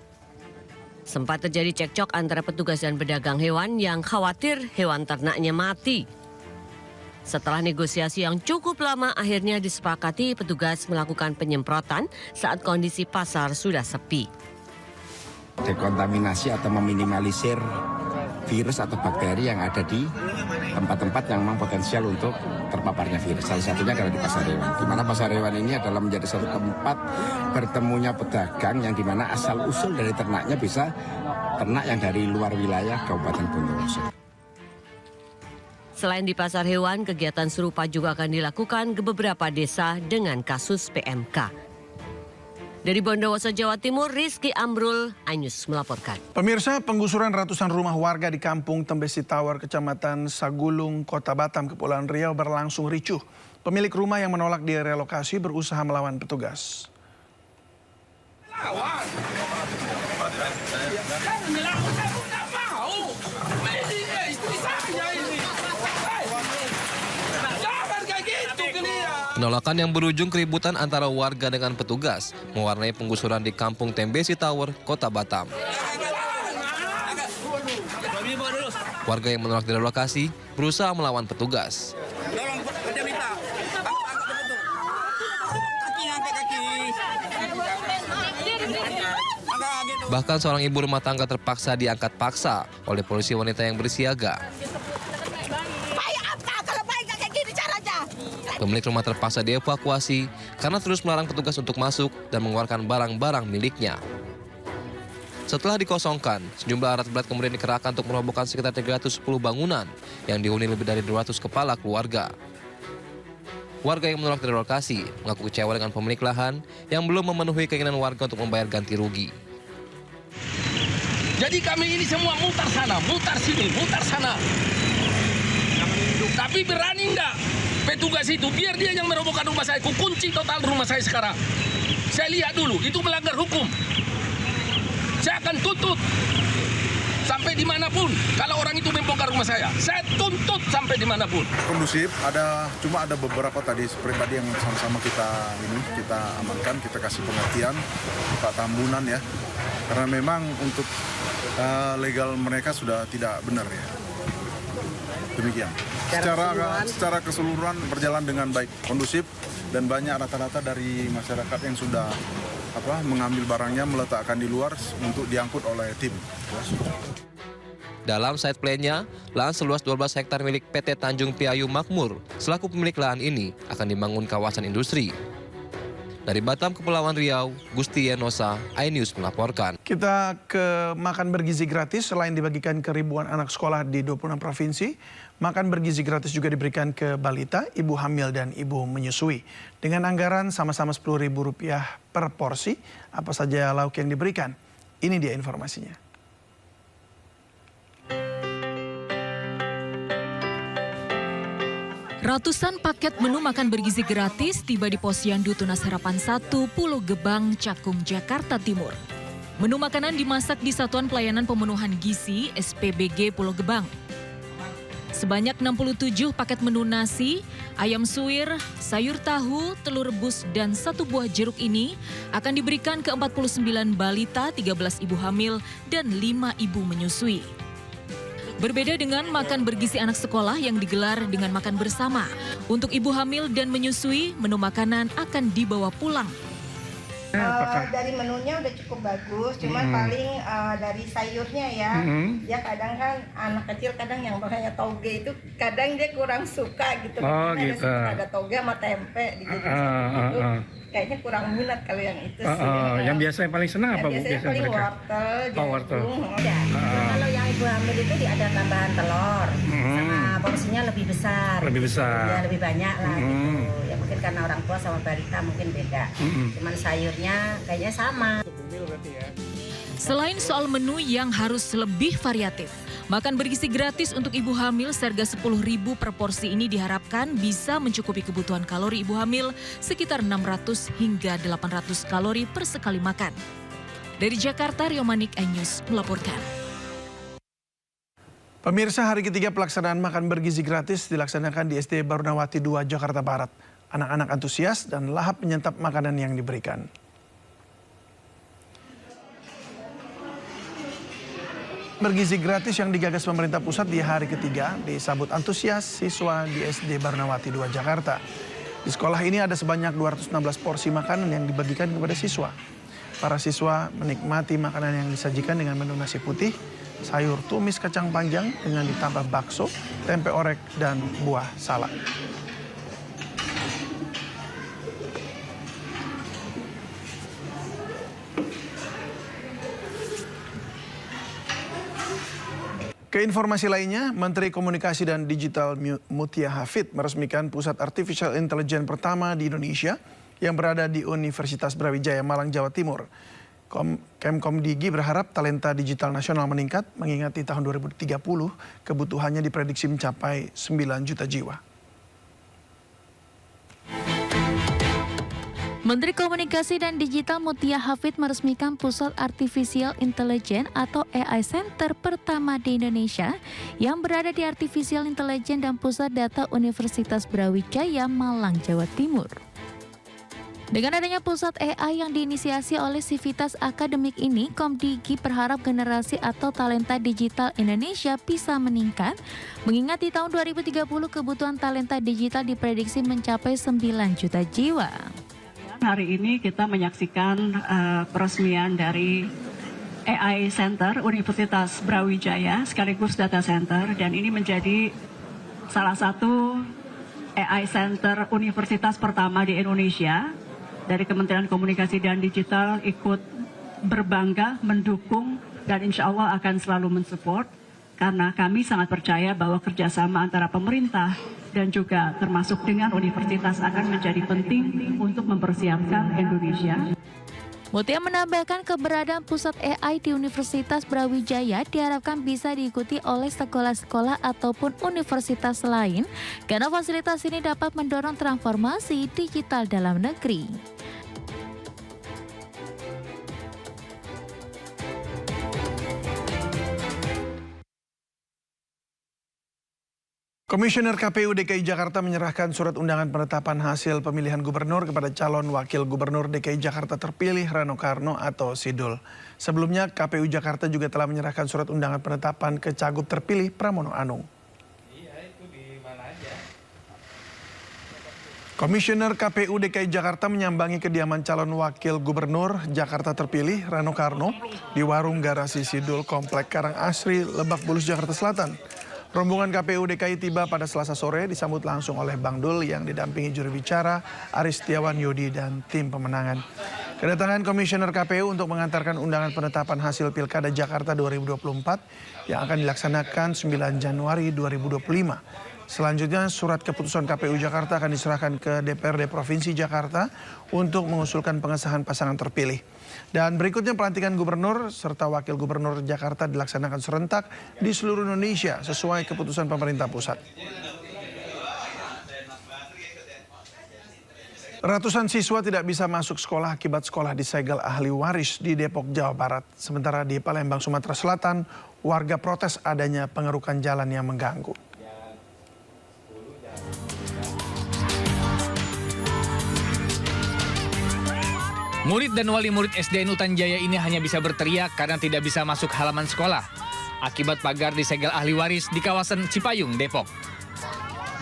[SPEAKER 18] Sempat terjadi cekcok antara petugas dan pedagang hewan yang khawatir hewan ternaknya mati. Setelah negosiasi yang cukup lama, akhirnya disepakati petugas melakukan penyemprotan saat kondisi pasar sudah sepi.
[SPEAKER 19] Dekontaminasi atau meminimalisir virus atau bakteri yang ada di tempat-tempat yang memang potensial untuk terpaparnya virus. Salah satunya adalah di pasar hewan. Di mana pasar hewan ini adalah menjadi satu tempat bertemunya pedagang yang dimana asal-usul dari ternaknya bisa ternak yang dari luar wilayah Kabupaten Bondowoso.
[SPEAKER 18] Selain di pasar hewan, kegiatan serupa juga akan dilakukan ke beberapa desa dengan kasus PMK. Dari Bondowoso, Jawa Timur, Rizky Amrul, iNews melaporkan.
[SPEAKER 1] Pemirsa, penggusuran ratusan rumah warga di Kampung Tembesi Tower, Kecamatan Sagulung, Kota Batam, Kepulauan Riau berlangsung ricuh. Pemilik rumah yang menolak direlokasi berusaha melawan petugas.
[SPEAKER 12] Penolakan yang berujung keributan antara warga dengan petugas mewarnai penggusuran di Kampung Tembesi Tower, Kota Batam. Warga yang menolak direlokasi berusaha melawan petugas. Bahkan seorang ibu rumah tangga terpaksa diangkat paksa oleh polisi wanita yang bersiaga. Pemilik rumah terpaksa dievakuasi karena terus melarang petugas untuk masuk dan mengeluarkan barang-barang miliknya. Setelah dikosongkan, sejumlah alat berat kemudian dikerahkan untuk merobohkan sekitar 310 bangunan yang dihuni lebih dari 200 kepala keluarga. Warga yang menolak direlokasi mengaku kecewa dengan pemilik lahan yang belum memenuhi keinginan warga untuk membayar ganti rugi.
[SPEAKER 20] Jadi kami ini semua mutar sana, mutar sini, mutar sana. Tapi berani enggak petugas itu, biar dia yang merobohkan rumah saya, kunci total rumah saya sekarang. Saya lihat dulu, itu melanggar hukum. Saya akan tuntut sampai dimanapun. Kalau orang itu membongkar rumah saya tuntut sampai dimanapun.
[SPEAKER 21] Kondusif, cuma ada beberapa tadi pribadi yang sama-sama kita amankan, kita kasih pengertian, Pak Tambunan ya. Karena memang untuk legal mereka sudah tidak benar ya. Demikian. Secara keseluruhan berjalan dengan baik, kondusif, dan banyak rata-rata dari masyarakat yang sudah mengambil barangnya, meletakkan di luar untuk diangkut oleh tim.
[SPEAKER 12] Dalam site plan-nya, lahan seluas 12 hektar milik PT Tanjung Piayu Makmur selaku pemilik lahan ini akan dibangun kawasan industri. Dari Batam, Kepulauan Riau, Gusti Yenosa, iNews melaporkan.
[SPEAKER 1] Kita ke makan bergizi gratis. Selain dibagikan ke ribuan anak sekolah di 26 provinsi, makan bergizi gratis juga diberikan ke balita, ibu hamil, dan ibu menyusui. Dengan anggaran sama-sama Rp10.000 per porsi, apa saja lauk yang diberikan? Ini dia informasinya.
[SPEAKER 10] Ratusan paket menu makan bergizi gratis tiba di Posyandu Tunas Harapan 1, Pulau Gebang, Cakung, Jakarta Timur. Menu makanan dimasak di Satuan Pelayanan Pemenuhan Gizi SPBG Pulau Gebang. Sebanyak 67 paket menu nasi, ayam suwir, sayur tahu, telur rebus, dan 1 buah jeruk ini akan diberikan ke 49 balita, 13 ibu hamil, dan 5 ibu menyusui. Berbeda dengan makan bergizi anak sekolah yang digelar dengan makan bersama. Untuk ibu hamil dan menyusui, menu makanan akan dibawa pulang.
[SPEAKER 23] Dari menunya udah cukup bagus, cuman paling dari sayurnya ya. Dia kadang kan anak kecil kadang yang makanya toge itu kadang dia kurang suka gitu.
[SPEAKER 13] Gitu.
[SPEAKER 23] Ada toge sama tempe gitu. Kayaknya kurang minat kalau yang itu sih.
[SPEAKER 13] Yang biasa yang paling senang apa Bu?
[SPEAKER 23] Biasanya paling
[SPEAKER 13] mereka?
[SPEAKER 23] wortel, jagung. Kalau yang ibu hamil itu ada tambahan telur, sama porsinya lebih besar.
[SPEAKER 13] Lebih besar.
[SPEAKER 23] Ya lebih banyak lah gitu. Ya mungkin karena orang tua sama balita mungkin beda. Cuman sayurnya kayaknya sama.
[SPEAKER 10] Selain soal menu yang harus lebih variatif, makan bergizi gratis untuk ibu hamil seharga 10.000 per porsi ini diharapkan bisa mencukupi kebutuhan kalori ibu hamil sekitar 600 hingga 800 kalori per sekali makan. Dari Jakarta, Rio Manik, iNews melaporkan.
[SPEAKER 1] Pemirsa, hari ketiga pelaksanaan makan bergizi gratis dilaksanakan di SD Barunawati 2, Jakarta Barat. Anak-anak antusias dan lahap menyantap makanan yang diberikan. Bergizi gratis yang digagas pemerintah pusat di hari ketiga disambut antusias siswa di SD Barunawati 2 Jakarta. Di sekolah ini ada sebanyak 216 porsi makanan yang dibagikan kepada siswa. Para siswa menikmati makanan yang disajikan dengan menu nasi putih, sayur tumis kacang panjang dengan ditambah bakso, tempe orek, dan buah salad. Ke informasi lainnya, Menteri Komunikasi dan Digital Mutia Hafid meresmikan Pusat Artificial Intelligence pertama di Indonesia yang berada di Universitas Brawijaya, Malang, Jawa Timur. Kemkomdigi berharap talenta digital nasional meningkat, mengingat di tahun 2030 kebutuhannya diprediksi mencapai 9 juta jiwa.
[SPEAKER 2] Menteri Komunikasi dan Digital Mutia Hafid meresmikan Pusat Artificial Intelligence atau AI Center pertama di Indonesia yang berada di Artificial Intelligence dan Pusat Data Universitas Brawijaya, Malang, Jawa Timur. Dengan adanya pusat AI yang diinisiasi oleh Sivitas Akademik ini, Komdigi berharap generasi atau talenta digital Indonesia bisa meningkat, mengingat di tahun 2030 kebutuhan talenta digital diprediksi mencapai 9 juta jiwa.
[SPEAKER 3] Hari ini kita menyaksikan peresmian dari AI Center Universitas Brawijaya sekaligus Data Center, dan ini menjadi salah satu AI Center universitas pertama di Indonesia. Dari Kementerian Komunikasi dan Digital ikut berbangga, mendukung, dan insya Allah akan selalu mensupport, karena kami sangat percaya bahwa kerjasama antara pemerintah dan juga termasuk dengan universitas akan menjadi penting untuk mempersiapkan Indonesia.
[SPEAKER 2] Mutia menambahkan keberadaan pusat AI di Universitas Brawijaya diharapkan bisa diikuti oleh sekolah-sekolah ataupun universitas lain, karena fasilitas ini dapat mendorong transformasi digital dalam negeri.
[SPEAKER 1] Komisioner KPU DKI Jakarta menyerahkan surat undangan penetapan hasil pemilihan gubernur kepada calon wakil gubernur DKI Jakarta terpilih Rano Karno atau Sidul. Sebelumnya KPU Jakarta juga telah menyerahkan surat undangan penetapan ke cagup terpilih Pramono Anung. Komisioner KPU DKI Jakarta menyambangi kediaman calon wakil gubernur Jakarta terpilih Rano Karno di warung garasi Sidul Komplek Karang Asri, Lebak Bulus, Jakarta Selatan. Rombongan KPU DKI tiba pada Selasa sore disambut langsung oleh Bang Dul yang didampingi juru bicara Aris Setiawan Yudi dan tim pemenangan. Kedatangan Komisioner KPU untuk mengantarkan undangan penetapan hasil Pilkada Jakarta 2024 yang akan dilaksanakan 9 Januari 2025. Selanjutnya surat keputusan KPU Jakarta akan diserahkan ke DPRD Provinsi Jakarta untuk mengusulkan pengesahan pasangan terpilih. Dan berikutnya pelantikan gubernur serta wakil gubernur Jakarta dilaksanakan serentak di seluruh Indonesia sesuai keputusan pemerintah pusat. Ratusan siswa tidak bisa masuk sekolah akibat sekolah disegel ahli waris di Depok, Jawa Barat. Sementara di Palembang, Sumatera Selatan, warga protes adanya pengerukan jalan yang mengganggu.
[SPEAKER 5] Murid dan wali murid SDN Utan Jaya ini hanya bisa berteriak karena tidak bisa masuk halaman sekolah akibat pagar disegel ahli waris di kawasan Cipayung, Depok.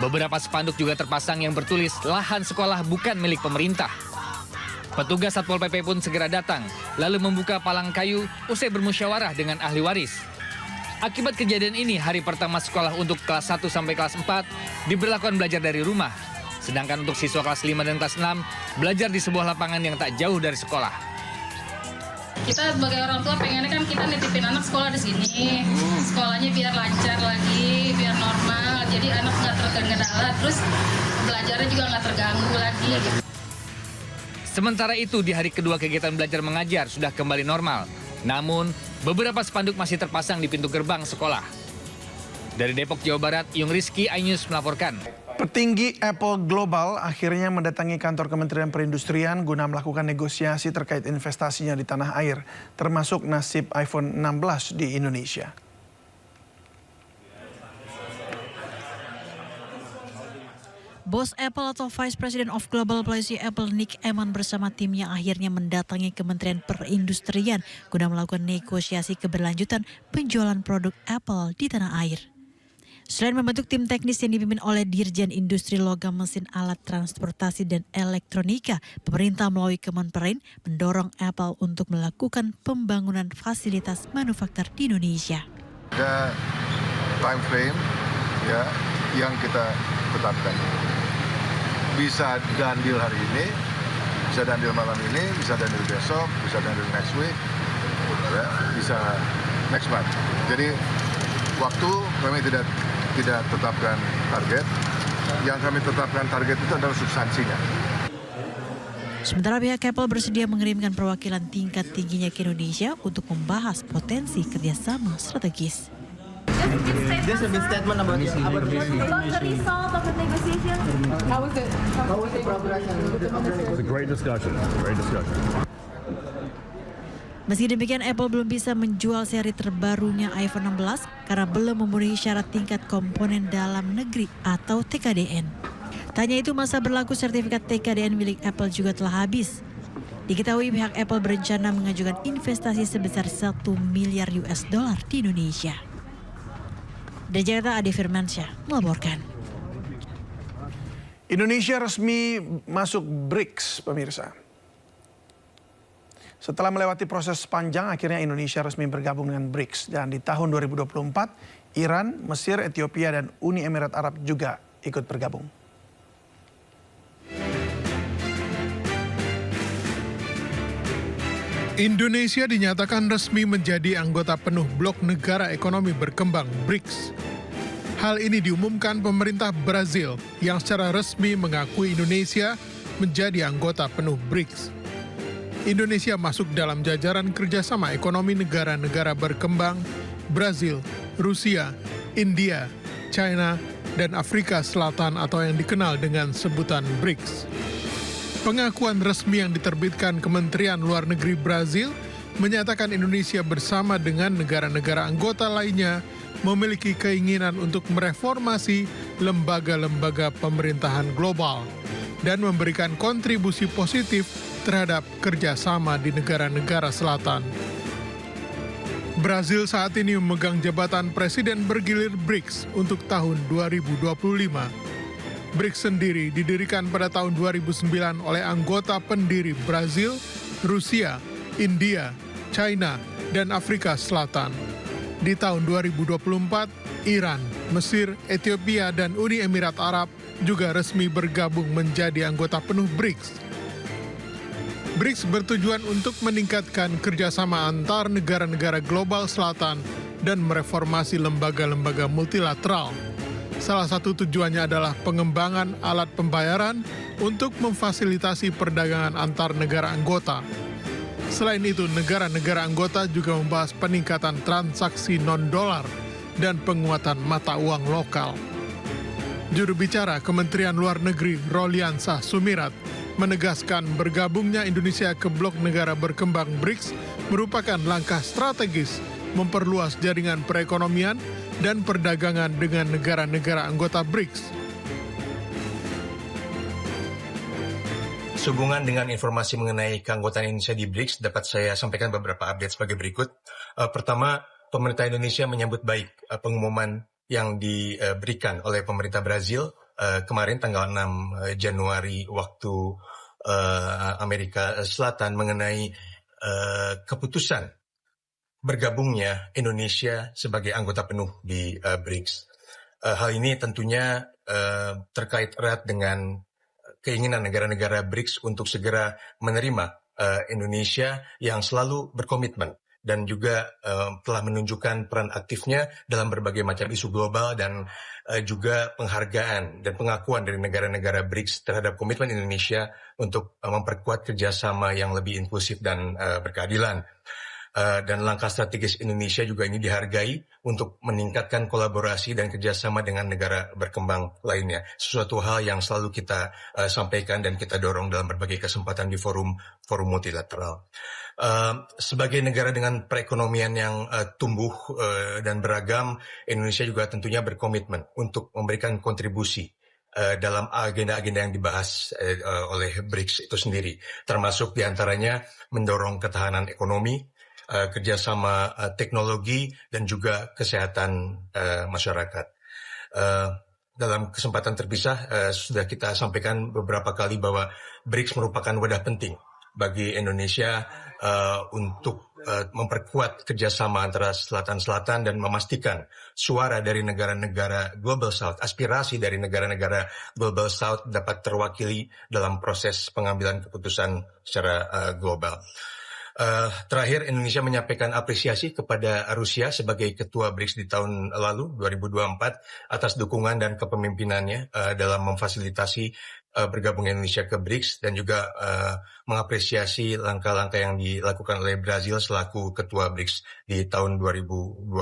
[SPEAKER 5] Beberapa spanduk juga terpasang yang bertulis lahan sekolah bukan milik pemerintah. Petugas Satpol PP pun segera datang lalu membuka palang kayu usai bermusyawarah dengan ahli waris. Akibat kejadian ini, hari pertama sekolah untuk kelas 1 sampai kelas 4 diberlakukan belajar dari rumah. Sedangkan untuk siswa kelas 5 dan kelas 6 belajar di sebuah lapangan yang tak jauh dari sekolah.
[SPEAKER 4] Kita sebagai orang tua pengennya kan kita nitipin anak sekolah di sini, sekolahnya biar lancar lagi, biar normal, jadi anak nggak terkendala, terus belajarnya juga nggak terganggu lagi.
[SPEAKER 5] Sementara itu di hari kedua kegiatan belajar mengajar sudah kembali normal. Namun beberapa spanduk masih terpasang di pintu gerbang sekolah. Dari Depok, Jawa Barat, Yung Rizky, iNews melaporkan.
[SPEAKER 1] Petinggi Apple Global akhirnya mendatangi kantor Kementerian Perindustrian guna melakukan negosiasi terkait investasinya di tanah air, termasuk nasib iPhone 16 di Indonesia.
[SPEAKER 6] Bos Apple atau Vice President of Global Policy Apple Nick Eman bersama timnya akhirnya mendatangi Kementerian Perindustrian guna melakukan negosiasi keberlanjutan penjualan produk Apple di tanah air. Selain membentuk tim teknis yang dipimpin oleh Dirjen Industri Logam Mesin Alat Transportasi dan Elektronika, pemerintah melalui Kemenperin mendorong Apple untuk melakukan pembangunan fasilitas manufaktur di Indonesia.
[SPEAKER 7] Ada time frame ya yang kita tetapkan. Bisa done deal hari ini, bisa done deal malam ini, bisa done deal besok, bisa done deal next week, ya, bisa next month. Jadi waktu kami tidak tetapkan target. Yang kami tetapkan target itu adalah substansinya.
[SPEAKER 6] Sementara pihak Apple bersedia mengirimkan perwakilan tingkat tingginya ke Indonesia untuk membahas potensi kerjasama strategis.
[SPEAKER 8] Just a bit statement about the result of the negotiation. How was it? How was the progress?
[SPEAKER 24] It's a great discussion.
[SPEAKER 6] Meski demikian, Apple belum bisa menjual seri terbarunya iPhone 16 karena belum memenuhi syarat tingkat komponen dalam negeri atau TKDN. Tak hanya itu, masa berlaku sertifikat TKDN milik Apple juga telah habis. Diketahui pihak Apple berencana mengajukan investasi sebesar $1 miliar di Indonesia. Dari Jakarta, Ade Firmansyah melaporkan.
[SPEAKER 1] Indonesia resmi masuk BRICS, pemirsa. Setelah melewati proses panjang, akhirnya Indonesia resmi bergabung dengan BRICS. Dan di tahun 2024, Iran, Mesir, Ethiopia, dan Uni Emirat Arab juga ikut bergabung.
[SPEAKER 26] Indonesia dinyatakan resmi menjadi anggota penuh Blok Negara Ekonomi Berkembang BRICS. Hal ini diumumkan pemerintah Brazil yang secara resmi mengakui Indonesia menjadi anggota penuh BRICS. Indonesia masuk dalam jajaran kerjasama ekonomi negara-negara berkembang Brazil, Rusia, India, China, dan Afrika Selatan atau yang dikenal dengan sebutan BRICS. Pengakuan resmi yang diterbitkan Kementerian Luar Negeri Brazil menyatakan Indonesia bersama dengan negara-negara anggota lainnya memiliki keinginan untuk mereformasi lembaga-lembaga pemerintahan global dan memberikan kontribusi positif terhadap kerjasama di negara-negara selatan. Brazil saat ini memegang jabatan Presiden bergilir BRICS untuk tahun 2025. BRICS sendiri didirikan pada tahun 2009 oleh anggota pendiri Brazil, Rusia, India, China, dan Afrika Selatan. Di tahun 2024, Iran, Mesir, Ethiopia, dan Uni Emirat Arab juga resmi bergabung menjadi anggota penuh BRICS. BRICS bertujuan untuk meningkatkan kerjasama antar negara-negara global selatan dan mereformasi lembaga-lembaga multilateral. Salah satu tujuannya adalah pengembangan alat pembayaran untuk memfasilitasi perdagangan antar negara anggota. Selain itu, negara-negara anggota juga membahas peningkatan transaksi non-dolar dan penguatan mata uang lokal. Juru bicara Kementerian Luar Negeri Roliansah Sumirat menegaskan bergabungnya Indonesia ke Blok Negara Berkembang BRICS merupakan langkah strategis memperluas jaringan perekonomian dan perdagangan dengan negara-negara anggota BRICS.
[SPEAKER 27] Sehubungan dengan informasi mengenai keanggotaan Indonesia di BRICS, dapat saya sampaikan beberapa update sebagai berikut. Pertama, pemerintah Indonesia menyambut baik pengumuman yang diberikan oleh pemerintah Brazil kemarin tanggal 6 Januari waktu Amerika Selatan mengenai keputusan bergabungnya Indonesia sebagai anggota penuh di BRICS. Hal ini tentunya terkait erat dengan keinginan negara-negara BRICS untuk segera menerima Indonesia yang selalu berkomitmen dan juga telah menunjukkan peran aktifnya dalam berbagai macam isu global dan juga penghargaan dan pengakuan dari negara-negara BRICS terhadap komitmen Indonesia untuk memperkuat kerjasama yang lebih inklusif dan berkeadilan. Dan langkah strategis Indonesia juga ini dihargai untuk meningkatkan kolaborasi dan kerjasama dengan negara berkembang lainnya. Sesuatu hal yang selalu kita sampaikan dan kita dorong dalam berbagai kesempatan di forum multilateral. Sebagai negara dengan perekonomian yang tumbuh dan beragam, Indonesia juga tentunya berkomitmen untuk memberikan kontribusi dalam agenda-agenda yang dibahas oleh BRICS itu sendiri, termasuk diantaranya mendorong ketahanan ekonomi, kerjasama teknologi, dan juga kesehatan masyarakat. Dalam kesempatan terpisah sudah kita sampaikan beberapa kali bahwa BRICS merupakan wadah penting bagi Indonesia untuk memperkuat kerjasama antara selatan-selatan dan memastikan suara dari negara-negara Global South, aspirasi dari negara-negara Global South dapat terwakili dalam proses pengambilan keputusan secara global. Terakhir, Indonesia menyampaikan apresiasi kepada Rusia sebagai ketua BRICS di tahun lalu, 2024, atas dukungan dan kepemimpinannya dalam memfasilitasi bergabungnya Indonesia ke BRICS, dan juga mengapresiasi langkah-langkah yang dilakukan oleh Brazil selaku ketua BRICS di tahun 2025.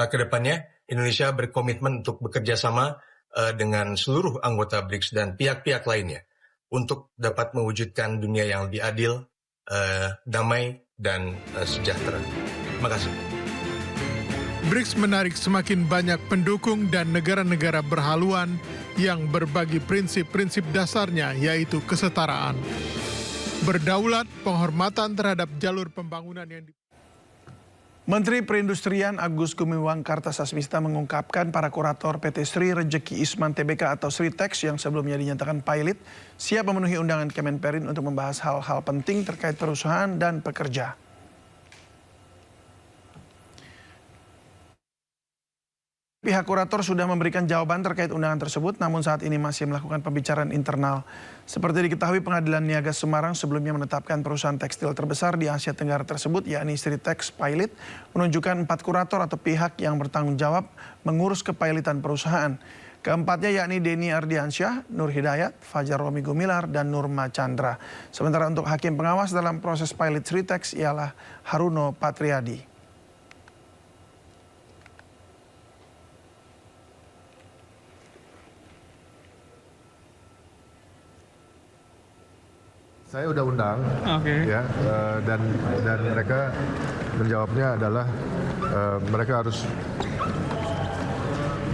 [SPEAKER 27] Kedepannya, Indonesia berkomitmen untuk bekerja sama dengan seluruh anggota BRICS dan pihak-pihak lainnya untuk dapat mewujudkan dunia yang lebih adil, damai, dan sejahtera. Terima kasih.
[SPEAKER 26] BRICS menarik semakin banyak pendukung dan negara-negara berhaluan yang berbagi prinsip-prinsip dasarnya, yaitu kesetaraan, berdaulat, penghormatan terhadap jalur pembangunan yang
[SPEAKER 1] Menteri Perindustrian Agus Gumiwang Kartasasmita mengungkapkan para kurator PT Sri Rejeki Isman Tbk atau Sritex yang sebelumnya dinyatakan pilot siap memenuhi undangan Kemenperin untuk membahas hal-hal penting terkait perusahaan dan pekerja. Pihak kurator sudah memberikan jawaban terkait undangan tersebut, namun saat ini masih melakukan pembicaraan internal. Seperti diketahui, Pengadilan Niaga Semarang sebelumnya menetapkan perusahaan tekstil terbesar di Asia Tenggara tersebut, yakni Sritex Pilot, menunjukkan 4 kurator atau pihak yang bertanggung jawab mengurus kepilotan perusahaan. Keempatnya yakni Denny Ardiansyah, Nur Hidayat, Fajar Romi Gumilar, dan Nurma Chandra. Sementara untuk hakim pengawas dalam proses pilot Sritex ialah Haruno Patriadi.
[SPEAKER 21] Saya udah undang, ya, dan mereka menjawabnya adalah mereka harus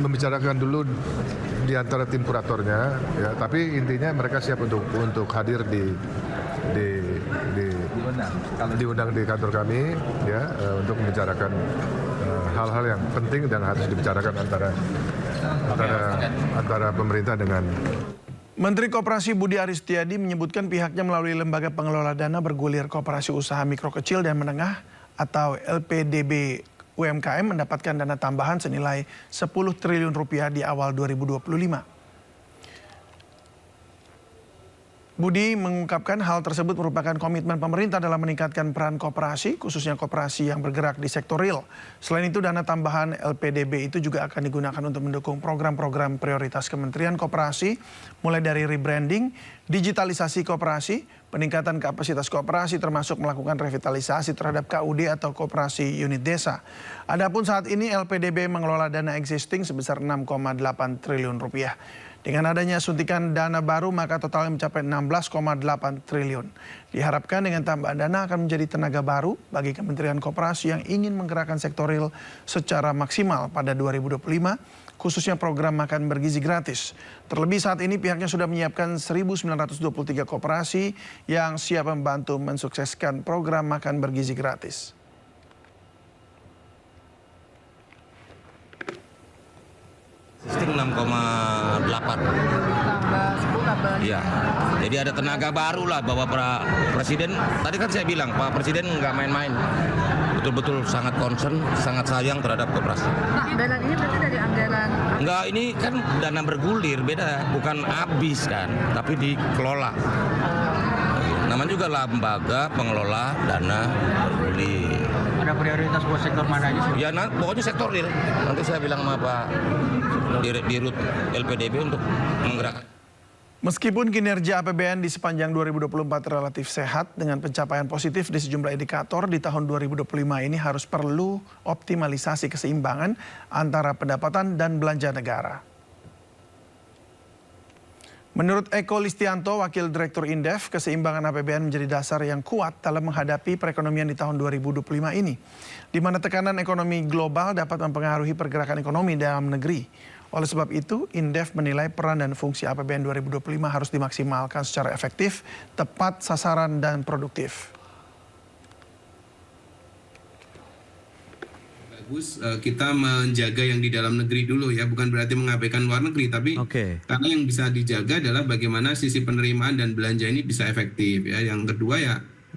[SPEAKER 21] membicarakan dulu di antara tim kuratornya, ya. Tapi intinya mereka siap untuk hadir diundang di kantor kami, ya, untuk membicarakan hal-hal yang penting dan harus dibicarakan antara pemerintah dengan.
[SPEAKER 1] Menteri Koperasi Budi Aristiadi menyebutkan pihaknya melalui Lembaga Pengelola Dana Bergulir Koperasi Usaha Mikro Kecil dan Menengah atau LPDB UMKM mendapatkan dana tambahan senilai 10 triliun rupiah di awal 2025. Budi mengungkapkan hal tersebut merupakan komitmen pemerintah dalam meningkatkan peran koperasi, khususnya koperasi yang bergerak di sektor real. Selain itu, dana tambahan LPDB itu juga akan digunakan untuk mendukung program-program prioritas Kementerian Koperasi, mulai dari rebranding, digitalisasi koperasi, peningkatan kapasitas koperasi termasuk melakukan revitalisasi terhadap KUD atau koperasi unit desa. Adapun saat ini LPDB mengelola dana existing sebesar 6,8 triliun rupiah. Dengan adanya suntikan dana baru maka totalnya mencapai 16,8 triliun. Diharapkan dengan tambahan dana akan menjadi tenaga baru bagi Kementerian Koperasi yang ingin menggerakkan sektor real secara maksimal pada 2025, khususnya program makan bergizi gratis. Terlebih saat ini pihaknya sudah menyiapkan 1.923 koperasi yang siap membantu mensukseskan program makan bergizi gratis.
[SPEAKER 9] Sistem 6,8. Iya. Jadi ada tenaga baru lah bahwa Presiden, tadi kan saya bilang Pak Presiden nggak main-main. Betul-betul sangat concern, sangat sayang terhadap koperasi.
[SPEAKER 11] Pak, dana ini berarti dari anggaran?
[SPEAKER 9] Enggak, ini kan dana bergulir, beda. Bukan habis kan, tapi dikelola. Namanya juga lembaga pengelola dana peduli.
[SPEAKER 14] Ada prioritas buat sektor mana aja sih?
[SPEAKER 9] Ya, pokoknya sektor real. Nanti saya bilang sama Pak Dirut LPDB untuk menggerakkan.
[SPEAKER 1] Meskipun kinerja APBN di sepanjang 2024 relatif sehat dengan pencapaian positif di sejumlah indikator, di tahun 2025 ini harus perlu optimalisasi keseimbangan antara pendapatan dan belanja negara. Menurut Eko Listianto, Wakil Direktur Indef, keseimbangan APBN menjadi dasar yang kuat dalam menghadapi perekonomian di tahun 2025 ini, di mana tekanan ekonomi global dapat mempengaruhi pergerakan ekonomi dalam negeri. Oleh sebab itu, Indef menilai peran dan fungsi APBN 2025 harus dimaksimalkan secara efektif, tepat sasaran, dan produktif.
[SPEAKER 15] Bagus kita menjaga yang di dalam negeri dulu ya, bukan berarti mengabaikan luar negeri, tapi karena yang bisa dijaga adalah bagaimana sisi penerimaan dan belanja ini bisa efektif ya. Yang kedua ya,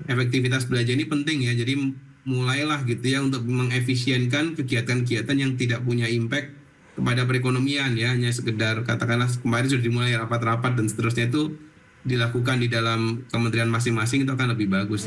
[SPEAKER 15] efektivitas belanja ini penting ya, jadi mulailah gitu ya untuk mengefisienkan kegiatan-kegiatan yang tidak punya impact kepada perekonomian ya, hanya sekedar katakanlah kemarin sudah dimulai rapat-rapat dan seterusnya, itu dilakukan di dalam kementerian masing-masing, itu akan lebih bagus.